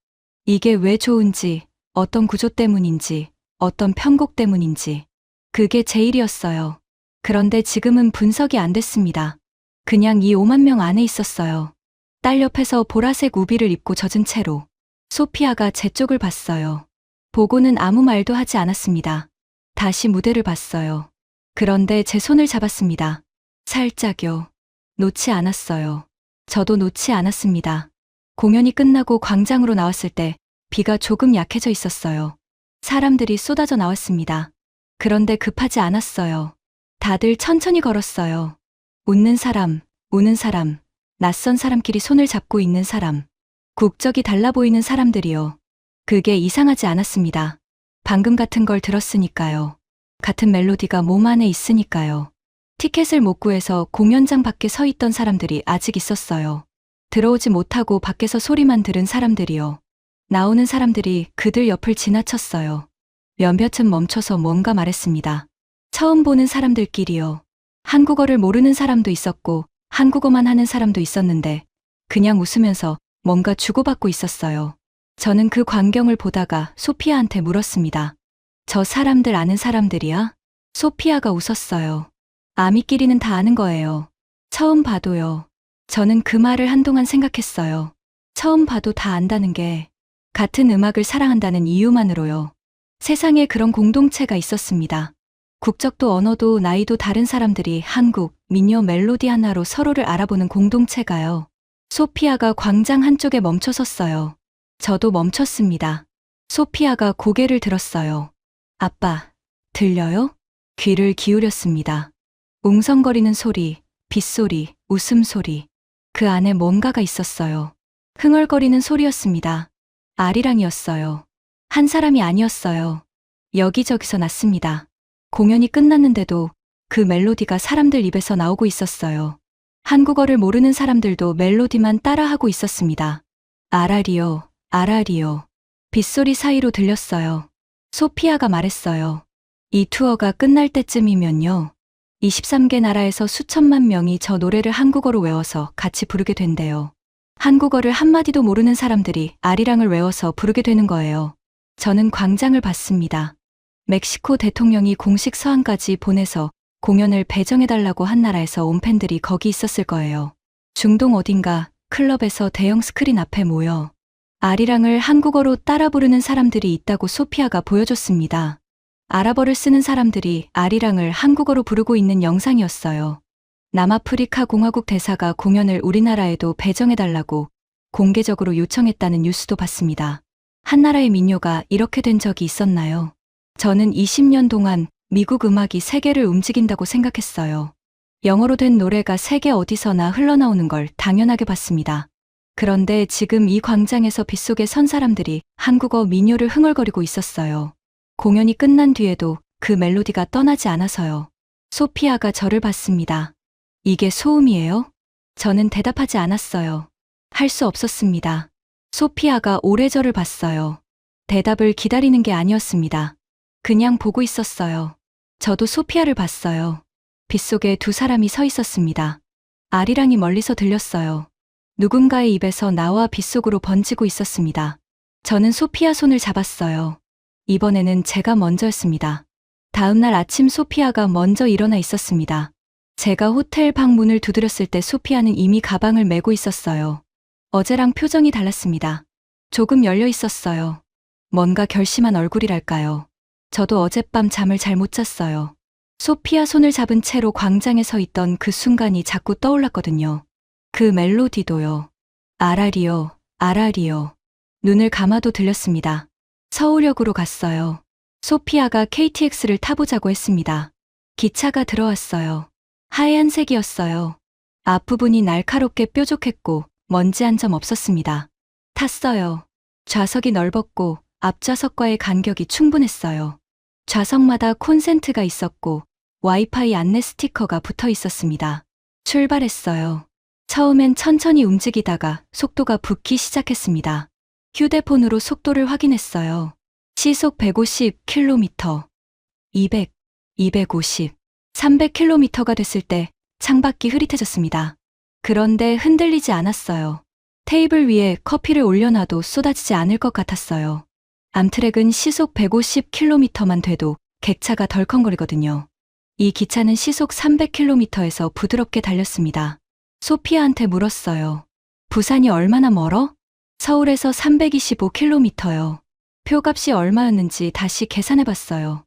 이게 왜 좋은지, 어떤 구조 때문인지, 어떤 편곡 때문인지. 그게 제일이었어요. 그런데 지금은 분석이 안 됐습니다. 그냥 이 5만 명 안에 있었어요. 딸 옆에서 보라색 우비를 입고 젖은 채로. 소피아가 제 쪽을 봤어요. 보고는 아무 말도 하지 않았습니다. 다시 무대를 봤어요. 그런데 제 손을 잡았습니다. 살짝요. 놓지 않았어요. 저도 놓지 않았습니다. 공연이 끝나고 광장으로 나왔을 때 비가 조금 약해져 있었어요. 사람들이 쏟아져 나왔습니다. 그런데 급하지 않았어요. 다들 천천히 걸었어요. 웃는 사람, 우는 사람, 낯선 사람끼리 손을 잡고 있는 사람, 국적이 달라 보이는 사람들이요. 그게 이상하지 않았습니다. 방금 같은 걸 들었으니까요. 같은 멜로디가 몸 안에 있으니까요. 티켓을 못 구해서 공연장 밖에 서 있던 사람들이 아직 있었어요. 들어오지 못하고 밖에서 소리만 들은 사람들이요. 나오는 사람들이 그들 옆을 지나쳤어요. 몇몇은 멈춰서 뭔가 말했습니다. 처음 보는 사람들끼리요. 한국어를 모르는 사람도 있었고 한국어만 하는 사람도 있었는데 그냥 웃으면서 뭔가 주고받고 있었어요. 저는 그 광경을 보다가 소피아한테 물었습니다. 저 사람들 아는 사람들이야? 소피아가 웃었어요. 아미끼리는 다 아는 거예요. 처음 봐도요. 저는 그 말을 한동안 생각했어요. 처음 봐도 다 안다는 게 같은 음악을 사랑한다는 이유만으로요. 세상에 그런 공동체가 있었습니다. 국적도 언어도 나이도 다른 사람들이 한국, 민요 멜로디 하나로 서로를 알아보는 공동체가요. 소피아가 광장 한쪽에 멈춰 섰어요. 저도 멈췄습니다. 소피아가 고개를 들었어요. 아빠, 들려요? 귀를 기울였습니다. 웅성거리는 소리, 빗소리, 웃음소리. 그 안에 뭔가가 있었어요. 흥얼거리는 소리였습니다. 아리랑이었어요. 한 사람이 아니었어요. 여기저기서 났습니다. 공연이 끝났는데도 그 멜로디가 사람들 입에서 나오고 있었어요. 한국어를 모르는 사람들도 멜로디만 따라하고 있었습니다. 아라리요, 아라리요. 빗소리 사이로 들렸어요. 소피아가 말했어요. 이 투어가 끝날 때쯤이면요. 23개 나라에서 수천만 명이 저 노래를 한국어로 외워서 같이 부르게 된대요. 한국어를 한마디도 모르는 사람들이 아리랑을 외워서 부르게 되는 거예요. 저는 광장을 봤습니다. 멕시코 대통령이 공식 서한까지 보내서 공연을 배정해달라고 한 나라에서 온 팬들이 거기 있었을 거예요. 중동 어딘가 클럽에서 대형 스크린 앞에 모여 아리랑을 한국어로 따라 부르는 사람들이 있다고 소피아가 보여줬습니다. 아랍어를 쓰는 사람들이 아리랑을 한국어로 부르고 있는 영상이었어요. 남아프리카 공화국 대사가 공연을 우리나라에도 배정해달라고 공개적으로 요청했다는 뉴스도 봤습니다. 한 나라의 민요가 이렇게 된 적이 있었나요? 저는 20년 동안 미국 음악이 세계를 움직인다고 생각했어요. 영어로 된 노래가 세계 어디서나 흘러나오는 걸 당연하게 봤습니다. 그런데 지금 이 광장에서 빗속에 선 사람들이 한국어 민요를 흥얼거리고 있었어요. 공연이 끝난 뒤에도 그 멜로디가 떠나지 않아서요. 소피아가 저를 봤습니다. 이게 소음이에요? 저는 대답하지 않았어요. 할 수 없었습니다. 소피아가 오래 저를 봤어요. 대답을 기다리는 게 아니었습니다. 그냥 보고 있었어요. 저도 소피아를 봤어요. 빗속에 두 사람이 서 있었습니다. 아리랑이 멀리서 들렸어요. 누군가의 입에서 나와 빗속으로 번지고 있었습니다. 저는 소피아 손을 잡았어요. 이번에는 제가 먼저였습니다. 다음 날 아침 소피아가 먼저 일어나 있었습니다. 제가 호텔 방 문을 두드렸을 때 소피아는 이미 가방을 메고 있었어요. 어제랑 표정이 달랐습니다. 조금 열려 있었어요. 뭔가 결심한 얼굴이랄까요. 저도 어젯밤 잠을 잘 못 잤어요. 소피아 손을 잡은 채로 광장에 서 있던 그 순간이 자꾸 떠올랐거든요. 그 멜로디도요. 아라리요, 아라리요. 눈을 감아도 들렸습니다. 서울역으로 갔어요. 소피아가 KTX를 타보자고 했습니다. 기차가 들어왔어요. 하얀색이었어요. 앞부분이 날카롭게 뾰족했고 먼지 한 점 없었습니다. 탔어요. 좌석이 넓었고 앞좌석과의 간격이 충분했어요. 좌석마다 콘센트가 있었고 와이파이 안내 스티커가 붙어 있었습니다. 출발했어요. 처음엔 천천히 움직이다가 속도가 붙기 시작했습니다. 휴대폰으로 속도를 확인했어요. 시속 150km, 200, 250, 300km가 됐을 때 창밖이 흐릿해졌습니다. 그런데 흔들리지 않았어요. 테이블 위에 커피를 올려놔도 쏟아지지 않을 것 같았어요. 암트랙은 시속 150km만 돼도 객차가 덜컹거리거든요. 이 기차는 시속 300km에서 부드럽게 달렸습니다. 소피아한테 물었어요. 부산이 얼마나 멀어? 서울에서 325km요. 표값이 얼마였는지 다시 계산해봤어요.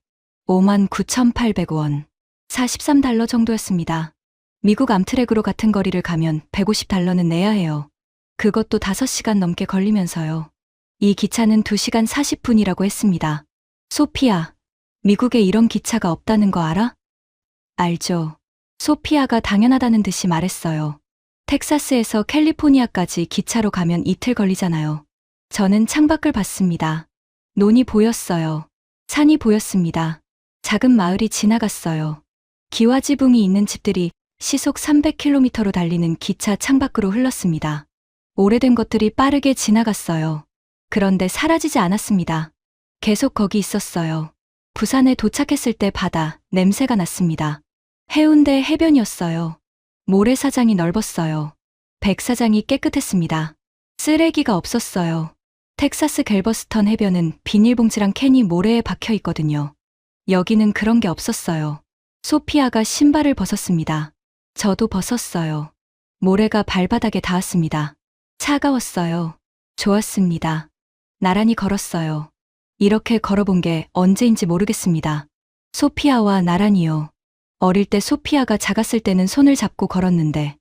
59,800원. 43달러 정도였습니다. 미국 암트랙으로 같은 거리를 가면 150달러는 내야 해요. 그것도 5시간 넘게 걸리면서요. 이 기차는 2시간 40분이라고 했습니다. 소피아, 미국에 이런 기차가 없다는 거 알아? 알죠. 소피아가 당연하다는 듯이 말했어요. 텍사스에서 캘리포니아까지 기차로 가면 이틀 걸리잖아요. 저는 창밖을 봤습니다. 논이 보였어요. 산이 보였습니다. 작은 마을이 지나갔어요. 기와지붕이 있는 집들이 시속 300km로 달리는 기차 창밖으로 흘렀습니다. 오래된 것들이 빠르게 지나갔어요. 그런데 사라지지 않았습니다. 계속 거기 있었어요. 부산에 도착했을 때 바다 냄새가 났습니다. 해운대 해변이었어요. 모래사장이 넓었어요. 백사장이 깨끗했습니다. 쓰레기가 없었어요. 텍사스 갤버스턴 해변은 비닐봉지랑 캔이 모래에 박혀 있거든요. 여기는 그런 게 없었어요. 소피아가 신발을 벗었습니다. 저도 벗었어요. 모래가 발바닥에 닿았습니다. 차가웠어요. 좋았습니다. 나란히 걸었어요. 이렇게 걸어본 게 언제인지 모르겠습니다. 소피아와 나란히요. 어릴 때 소피아가 작았을 때는 손을 잡고 걸었는데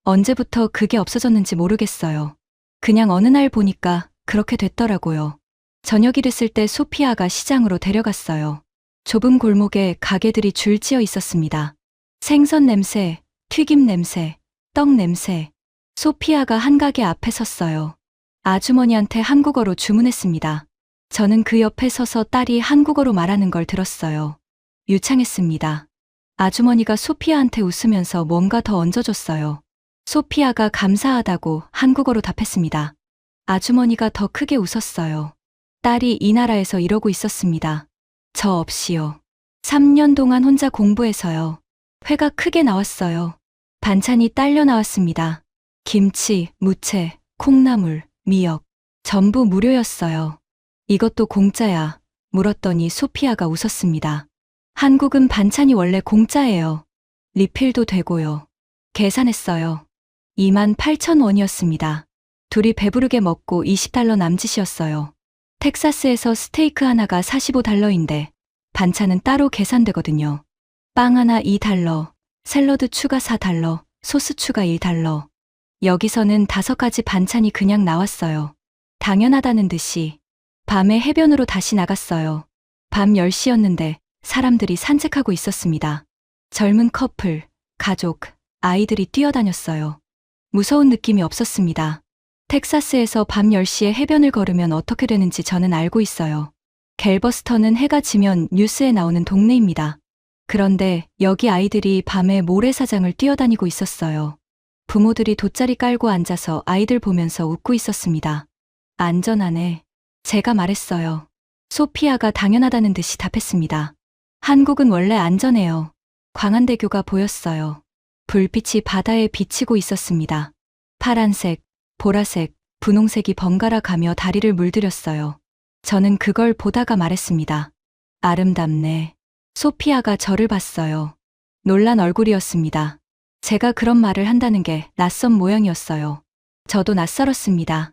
언제부터 그게 없어졌는지 모르겠어요. 그냥 어느 날 보니까 그렇게 됐더라고요. 저녁이 됐을 때 소피아가 시장으로 데려갔어요. 좁은 골목에 가게들이 줄지어 있었습니다. 생선 냄새, 튀김 냄새, 떡 냄새. 소피아가 한 가게 앞에 섰어요. 아주머니한테 한국어로 주문했습니다. 저는 그 옆에 서서 딸이 한국어로 말하는 걸 들었어요. 유창했습니다. 아주머니가 소피아한테 웃으면서 뭔가 더 얹어줬어요. 소피아가 감사하다고 한국어로 답했습니다. 아주머니가 더 크게 웃었어요. 딸이 이 나라에서 이러고 있었습니다. 저 없이요. 3년 동안 혼자 공부해서요. 회가 크게 나왔어요. 반찬이 딸려 나왔습니다. 김치, 무채, 콩나물, 미역. 전부 무료였어요. 이것도 공짜야. 물었더니 소피아가 웃었습니다. 한국은 반찬이 원래 공짜예요. 리필도 되고요. 계산했어요. 28,000원이었습니다. 둘이 배부르게 먹고 $20 남짓이었어요. 텍사스에서 스테이크 하나가 $45인데 반찬은 따로 계산되거든요. 빵 하나 $2, 샐러드 추가 $4, 소스 추가 $1. 여기서는 5가지 반찬이 그냥 나왔어요. 당연하다는 듯이. 밤에 해변으로 다시 나갔어요. 밤 10시였는데 사람들이 산책하고 있었습니다. 젊은 커플, 가족, 아이들이 뛰어다녔어요. 무서운 느낌이 없었습니다. 텍사스에서 밤 10시에 해변을 걸으면 어떻게 되는지 저는 알고 있어요. 갤버스턴은 해가 지면 뉴스에 나오는 동네입니다. 그런데 여기 아이들이 밤에 모래사장을 뛰어다니고 있었어요. 부모들이 돗자리 깔고 앉아서 아이들 보면서 웃고 있었습니다. 안전하네. 제가 말했어요. 소피아가 당연하다는 듯이 답했습니다. 한국은 원래 안전해요. 광안대교가 보였어요. 불빛이 바다에 비치고 있었습니다. 파란색, 보라색, 분홍색이 번갈아 가며 다리를 물들였어요. 저는 그걸 보다가 말했습니다. 아름답네. 소피아가 저를 봤어요. 놀란 얼굴이었습니다. 제가 그런 말을 한다는 게 낯선 모양이었어요. 저도 낯설었습니다.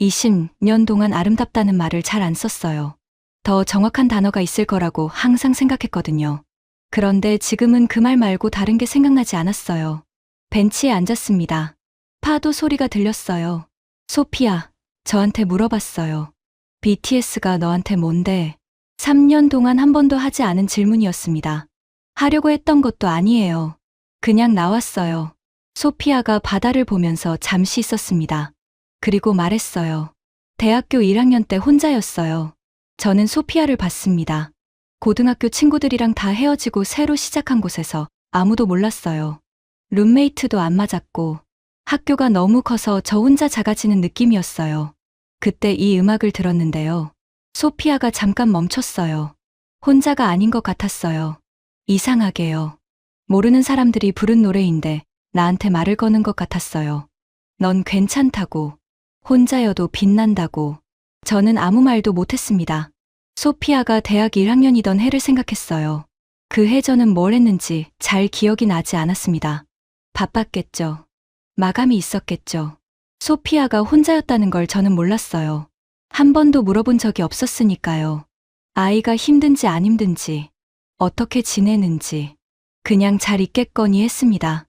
20년 동안 아름답다는 말을 잘 안 썼어요. 더 정확한 단어가 있을 거라고 항상 생각했거든요. 그런데 지금은 그 말 말고 다른 게 생각나지 않았어요. 벤치에 앉았습니다. 파도 소리가 들렸어요. 소피아, 저한테 물어봤어요. BTS가 너한테 뭔데? 3년 동안 한 번도 하지 않은 질문이었습니다. 하려고 했던 것도 아니에요. 그냥 나왔어요. 소피아가 바다를 보면서 잠시 있었습니다. 그리고 말했어요. 대학교 1학년 때 혼자였어요. 저는 소피아를 봤습니다. 고등학교 친구들이랑 다 헤어지고 새로 시작한 곳에서 아무도 몰랐어요. 룸메이트도 안 맞았고 학교가 너무 커서 저 혼자 작아지는 느낌이었어요. 그때 이 음악을 들었는데요. 소피아가 잠깐 멈췄어요. 혼자가 아닌 것 같았어요. 이상하게요. 모르는 사람들이 부른 노래인데 나한테 말을 거는 것 같았어요. 넌 괜찮다고. 혼자여도 빛난다고. 저는 아무 말도 못했습니다. 소피아가 대학 1학년이던 해를 생각했어요. 그 해 저는 뭘 했는지 잘 기억이 나지 않았습니다. 바빴겠죠. 마감이 있었겠죠. 소피아가 혼자였다는 걸 저는 몰랐어요. 한 번도 물어본 적이 없었으니까요. 아이가 힘든지 안 힘든지, 어떻게 지내는지, 그냥 잘 있겠거니 했습니다.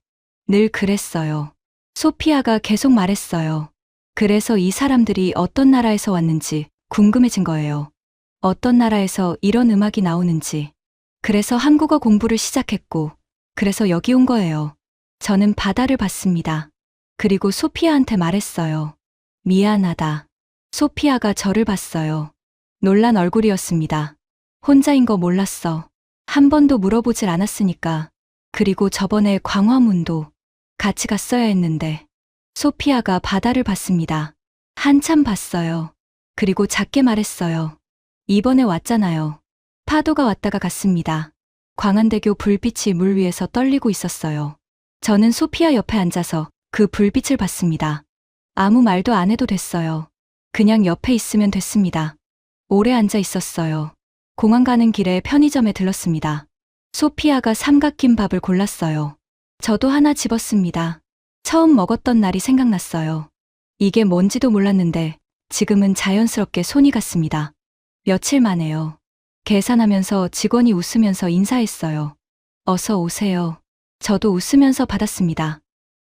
늘 그랬어요. 소피아가 계속 말했어요. 그래서 이 사람들이 어떤 나라에서 왔는지 궁금해진 거예요. 어떤 나라에서 이런 음악이 나오는지. 그래서 한국어 공부를 시작했고, 그래서 여기 온 거예요. 저는 바다를 봤습니다. 그리고 소피아한테 말했어요. 미안하다. 소피아가 저를 봤어요. 놀란 얼굴이었습니다. 혼자인 거 몰랐어. 한 번도 물어보질 않았으니까. 그리고 저번에 광화문도 같이 갔어야 했는데. 소피아가 바다를 봤습니다. 한참 봤어요. 그리고 작게 말했어요. 이번에 왔잖아요. 파도가 왔다가 갔습니다. 광안대교 불빛이 물 위에서 떨리고 있었어요. 저는 소피아 옆에 앉아서 그 불빛을 봤습니다. 아무 말도 안 해도 됐어요. 그냥 옆에 있으면 됐습니다. 오래 앉아 있었어요. 공항 가는 길에 편의점에 들렀습니다. 소피아가 삼각김밥을 골랐어요. 저도 하나 집었습니다. 처음 먹었던 날이 생각났어요. 이게 뭔지도 몰랐는데 지금은 자연스럽게 손이 갔습니다. 며칠 만에요. 계산하면서 직원이 웃으면서 인사했어요. 어서 오세요. 저도 웃으면서 받았습니다.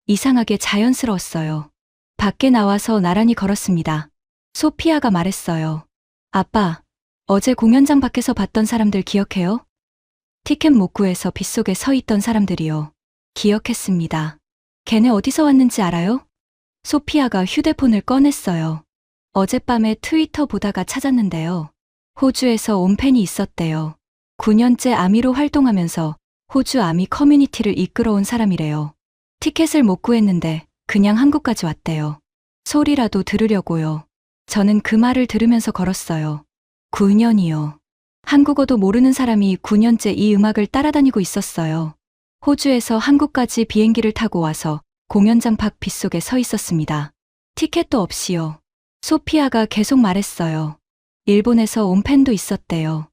이상하게 자연스러웠어요. 밖에 나와서 나란히 걸었습니다. 소피아가 말했어요. 아빠, 어제 공연장 밖에서 봤던 사람들 기억해요? 티켓 못 구해서 빗속에 서 있던 사람들이요. 기억했습니다. 걔네 어디서 왔는지 알아요? 소피아가 휴대폰을 꺼냈어요. 어젯밤에 트위터 보다가 찾았는데요. 호주에서 온 팬이 있었대요. 9년째 아미로 활동하면서 호주 아미 커뮤니티를 이끌어온 사람이래요. 티켓을 못 구했는데 그냥 한국까지 왔대요. 소리라도 들으려고요. 저는 그 말을 들으면서 걸었어요. 9년이요. 한국어도 모르는 사람이 9년째 이 음악을 따라다니고 있었어요. 호주에서 한국까지 비행기를 타고 와서 공연장 밖 빗속에 서 있었습니다. 티켓도 없이요. 소피아가 계속 말했어요. 일본에서 온 팬도 있었대요.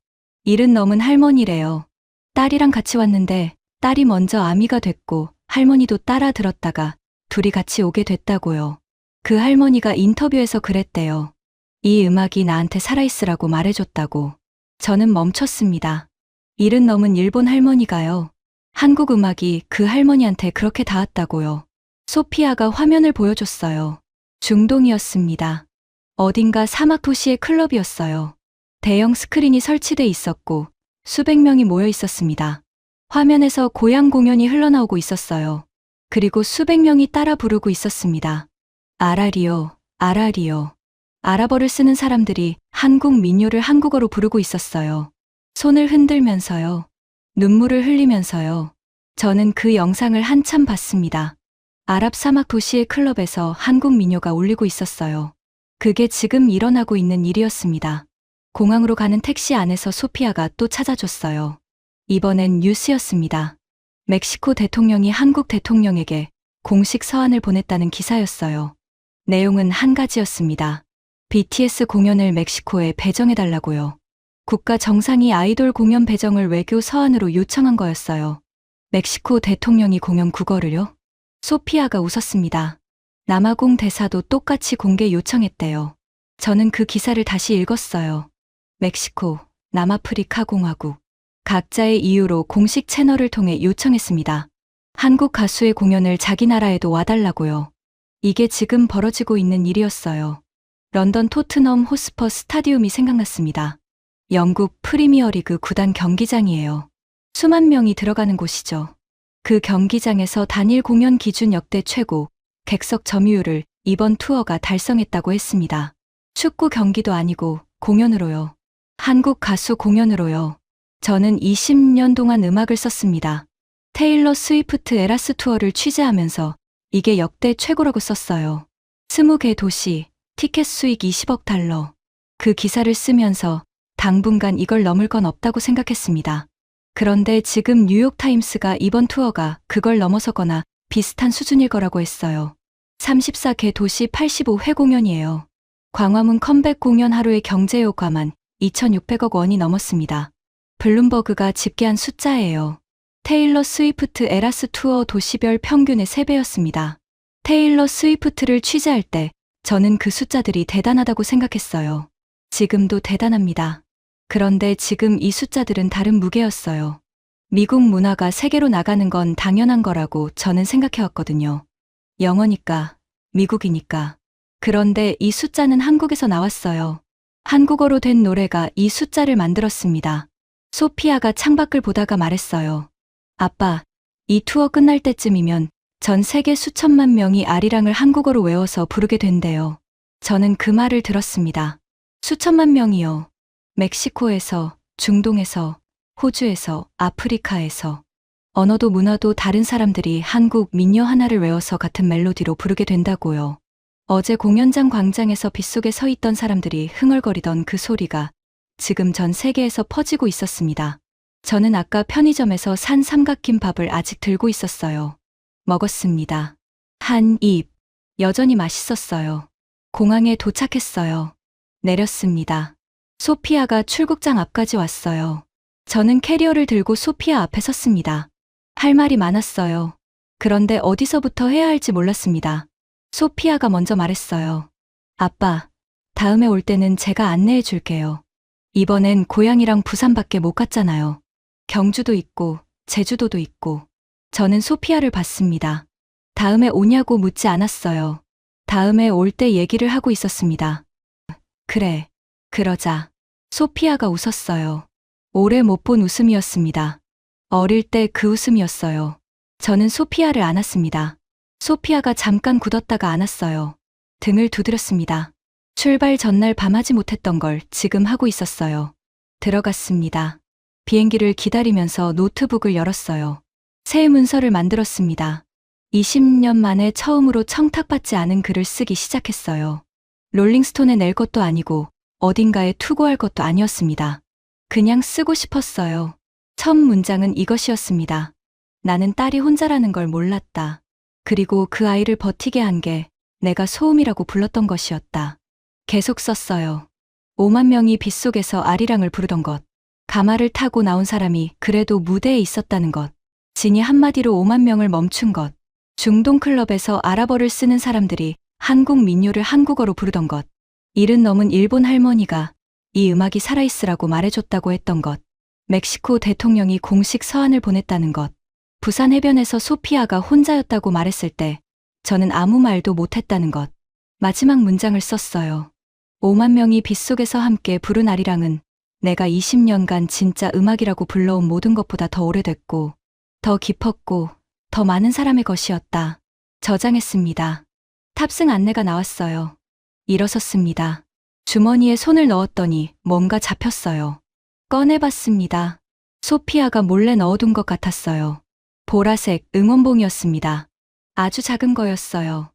70 넘은 할머니래요. 딸이랑 같이 왔는데 딸이 먼저 아미가 됐고 할머니도 따라 들었다가 둘이 같이 오게 됐다고요. 그 할머니가 인터뷰에서 그랬대요. 이 음악이 나한테 살아있으라고 말해줬다고. 저는 멈췄습니다. 70 넘은 일본 할머니가요. 한국 음악이 그 할머니한테 그렇게 닿았다고요. 소피아가 화면을 보여줬어요. 중동이었습니다. 어딘가 사막 도시의 클럽이었어요. 대형 스크린이 설치돼 있었고 수백 명이 모여 있었습니다. 화면에서 고향 공연이 흘러나오고 있었어요. 그리고 수백 명이 따라 부르고 있었습니다. 아라리요, 아라리요. 아랍어를 쓰는 사람들이 한국 민요를 한국어로 부르고 있었어요. 손을 흔들면서요. 눈물을 흘리면서요. 저는 그 영상을 한참 봤습니다. 아랍 사막 도시의 클럽에서 한국 민요가 울리고 있었어요. 그게 지금 일어나고 있는 일이었습니다. 공항으로 가는 택시 안에서 소피아가 또 찾아줬어요. 이번엔 뉴스였습니다. 멕시코 대통령이 한국 대통령에게 공식 서한을 보냈다는 기사였어요. 내용은 한 가지였습니다. BTS 공연을 멕시코에 배정해달라고요. 국가 정상이 아이돌 공연 배정을 외교 서한으로 요청한 거였어요. 멕시코 대통령이 공연 국어를요? 소피아가 웃었습니다. 남아공 대사도 똑같이 공개 요청했대요. 저는 그 기사를 다시 읽었어요. 멕시코, 남아프리카 공화국. 각자의 이유로 공식 채널을 통해 요청했습니다. 한국 가수의 공연을 자기 나라에도 와달라고요. 이게 지금 벌어지고 있는 일이었어요. 런던 토트넘 호스퍼 스타디움이 생각났습니다. 영국 프리미어리그 구단 경기장이에요. 수만 명이 들어가는 곳이죠. 그 경기장에서 단일 공연 기준 역대 최고 객석 점유율을 이번 투어가 달성했다고 했습니다. 축구 경기도 아니고 공연으로요. 한국 가수 공연으로요. 저는 20년 동안 음악을 썼습니다. 테일러 스위프트 에라스 투어를 취재하면서 이게 역대 최고라고 썼어요. 20개 도시, 티켓 수익 20억 달러. 그 기사를 쓰면서 당분간 이걸 넘을 건 없다고 생각했습니다. 그런데 지금 뉴욕타임스가 이번 투어가 그걸 넘어서거나 비슷한 수준일 거라고 했어요. 34개 도시 85회 공연이에요. 광화문 컴백 공연 하루의 경제 효과만 2,600억 원이 넘었습니다. 블룸버그가 집계한 숫자예요. 테일러 스위프트 에라스 투어 도시별 평균의 3배였습니다. 테일러 스위프트를 취재할 때 저는 그 숫자들이 대단하다고 생각했어요. 지금도 대단합니다. 그런데 지금 이 숫자들은 다른 무게였어요. 미국 문화가 세계로 나가는 건 당연한 거라고 저는 생각해왔거든요. 영어니까, 미국이니까. 그런데 이 숫자는 한국에서 나왔어요. 한국어로 된 노래가 이 숫자를 만들었습니다. 소피아가 창밖을 보다가 말했어요. 아빠, 이 투어 끝날 때쯤이면 전 세계 수천만 명이 아리랑을 한국어로 외워서 부르게 된대요. 저는 그 말을 들었습니다. 수천만 명이요. 멕시코에서, 중동에서, 호주에서, 아프리카에서. 언어도 문화도 다른 사람들이 한국 민요 하나를 외워서 같은 멜로디로 부르게 된다고요. 어제 공연장 광장에서 빗속에 서 있던 사람들이 흥얼거리던 그 소리가 지금 전 세계에서 퍼지고 있었습니다. 저는 아까 편의점에서 산 삼각김밥을 아직 들고 있었어요. 먹었습니다. 한 입. 여전히 맛있었어요. 공항에 도착했어요. 내렸습니다. 소피아가 출국장 앞까지 왔어요. 저는 캐리어를 들고 소피아 앞에 섰습니다. 할 말이 많았어요. 그런데 어디서부터 해야 할지 몰랐습니다. 소피아가 먼저 말했어요. 아빠, 다음에 올 때는 제가 안내해 줄게요. 이번엔 고향이랑 부산밖에 못 갔잖아요. 경주도 있고 제주도도 있고. 저는 소피아를 봤습니다. 다음에 오냐고 묻지 않았어요. 다음에 올 때 얘기를 하고 있었습니다. 그래, 그러자. 소피아가 웃었어요. 오래 못 본 웃음이었습니다. 어릴 때 그 웃음이었어요. 저는 소피아를 안았습니다. 소피아가 잠깐 굳었다가 안았어요. 등을 두드렸습니다. 출발 전날 밤하지 못했던 걸 지금 하고 있었어요. 들어갔습니다. 비행기를 기다리면서 노트북을 열었어요. 새 문서를 만들었습니다. 20년 만에 처음으로 청탁받지 않은 글을 쓰기 시작했어요. 롤링스톤에 낼 것도 아니고 어딘가에 투고할 것도 아니었습니다. 그냥 쓰고 싶었어요. 첫 문장은 이것이었습니다. 나는 딸이 혼자라는 걸 몰랐다. 그리고 그 아이를 버티게 한 게 내가 소음이라고 불렀던 것이었다. 계속 썼어요. 5만 명이 빗속에서 아리랑을 부르던 것. 가마를 타고 나온 사람이 그래도 무대에 있었다는 것. 진이 한마디로 5만 명을 멈춘 것. 중동 클럽에서 아랍어를 쓰는 사람들이 한국 민요를 한국어로 부르던 것. 70 넘은 일본 할머니가 이 음악이 살아있으라고 말해줬다고 했던 것. 멕시코 대통령이 공식 서한을 보냈다는 것. 부산 해변에서 소피아가 혼자였다고 말했을 때 저는 아무 말도 못했다는 것. 마지막 문장을 썼어요. 5만 명이 빗속에서 함께 부른 아리랑은 내가 20년간 진짜 음악이라고 불러온 모든 것보다 더 오래됐고, 더 깊었고, 더 많은 사람의 것이었다. 저장했습니다. 탑승 안내가 나왔어요. 일어섰습니다. 주머니에 손을 넣었더니 뭔가 잡혔어요. 꺼내봤습니다. 소피아가 몰래 넣어둔 것 같았어요. 보라색 응원봉이었습니다. 아주 작은 거였어요.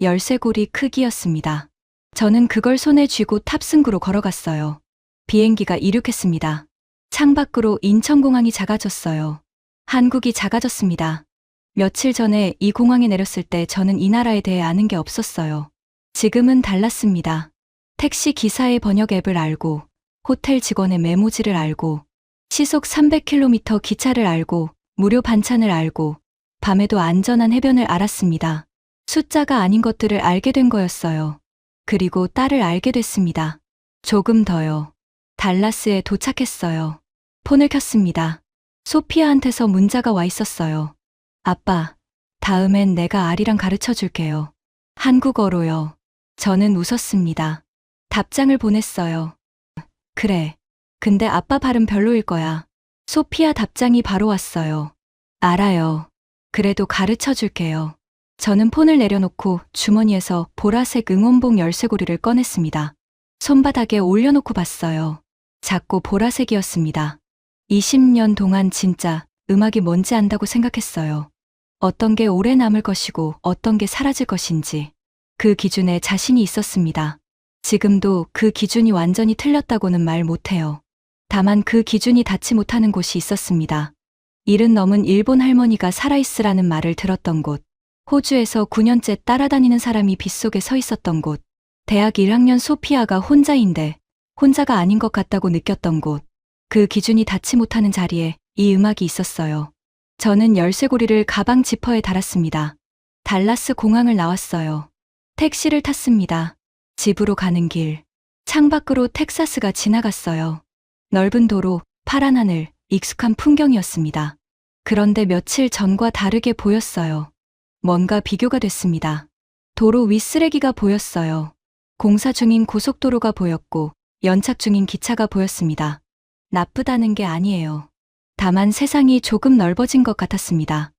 열쇠고리 크기였습니다. 저는 그걸 손에 쥐고 탑승구로 걸어갔어요. 비행기가 이륙했습니다. 창밖으로 인천공항이 작아졌어요. 한국이 작아졌습니다. 며칠 전에 이 공항에 내렸을 때 저는 이 나라에 대해 아는 게 없었어요. 지금은 달랐습니다. 택시 기사의 번역 앱을 알고, 호텔 직원의 메모지를 알고, 시속 300km 기차를 알고, 무료 반찬을 알고, 밤에도 안전한 해변을 알았습니다. 숫자가 아닌 것들을 알게 된 거였어요. 그리고 딸을 알게 됐습니다. 조금 더요. 달라스에 도착했어요. 폰을 켰습니다. 소피아한테서 문자가 와 있었어요. 아빠, 다음엔 내가 아리랑 가르쳐 줄게요. 한국어로요. 저는 웃었습니다. 답장을 보냈어요. 그래. 근데 아빠 발음 별로일 거야. 소피아 답장이 바로 왔어요. 알아요. 그래도 가르쳐 줄게요. 저는 폰을 내려놓고 주머니에서 보라색 응원봉 열쇠고리를 꺼냈습니다. 손바닥에 올려놓고 봤어요. 작고 보라색이었습니다. 20년 동안 진짜 음악이 뭔지 안다고 생각했어요. 어떤 게 오래 남을 것이고 어떤 게 사라질 것인지. 그 기준에 자신이 있었습니다. 지금도 그 기준이 완전히 틀렸다고는 말 못해요. 다만 그 기준이 닿지 못하는 곳이 있었습니다. 70 넘은 일본 할머니가 살아있으라는 말을 들었던 곳. 호주에서 9년째 따라다니는 사람이 빗속에 서 있었던 곳. 대학 1학년 소피아가 혼자인데 혼자가 아닌 것 같다고 느꼈던 곳. 그 기준이 닿지 못하는 자리에 이 음악이 있었어요. 저는 열쇠고리를 가방 지퍼에 달았습니다. 달라스 공항을 나왔어요. 택시를 탔습니다. 집으로 가는 길. 창밖으로 텍사스가 지나갔어요. 넓은 도로, 파란 하늘, 익숙한 풍경이었습니다. 그런데 며칠 전과 다르게 보였어요. 뭔가 비교가 됐습니다. 도로 위 쓰레기가 보였어요. 공사 중인 고속도로가 보였고 연착 중인 기차가 보였습니다. 나쁘다는 게 아니에요. 다만 세상이 조금 넓어진 것 같았습니다.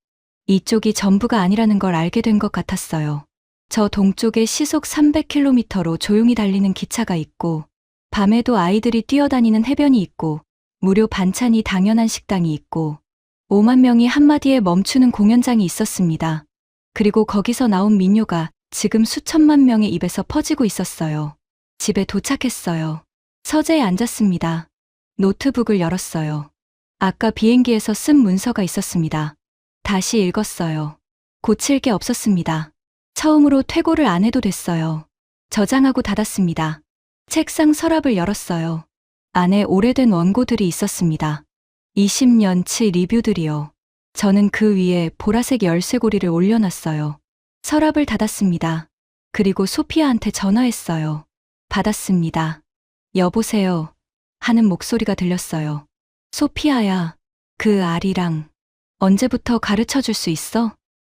이쪽이 전부가 아니라는 걸 알게 된 것 같았어요. 저 동쪽에 시속 300km로 조용히 달리는 기차가 있고, 밤에도 아이들이 뛰어다니는 해변이 있고, 무료 반찬이 당연한 식당이 있고, 5만 명이 한마디에 멈추는 공연장이 있었습니다. 그리고 거기서 나온 민요가 지금 수천만 명의 입에서 퍼지고 있었어요. 집에 도착했어요. 서재에 앉았습니다. 노트북을 열었어요. 아까 비행기에서 쓴 문서가 있었습니다. 다시 읽었어요. 고칠 게 없었습니다. 처음으로 퇴고를 안 해도 됐어요. 저장하고 닫았습니다. 책상 서랍을 열었어요. 안에 오래된 원고들이 있었습니다. 20년치 리뷰들이요. 저는 그 위에 보라색 열쇠고리를 올려놨어요. 서랍을 닫았습니다. 그리고 소피아한테 전화했어요. 받았습니다. 여보세요. 하는 목소리가 들렸어요. 소피아야, 그 아리랑 언제부터 가르쳐 줄 수 있어?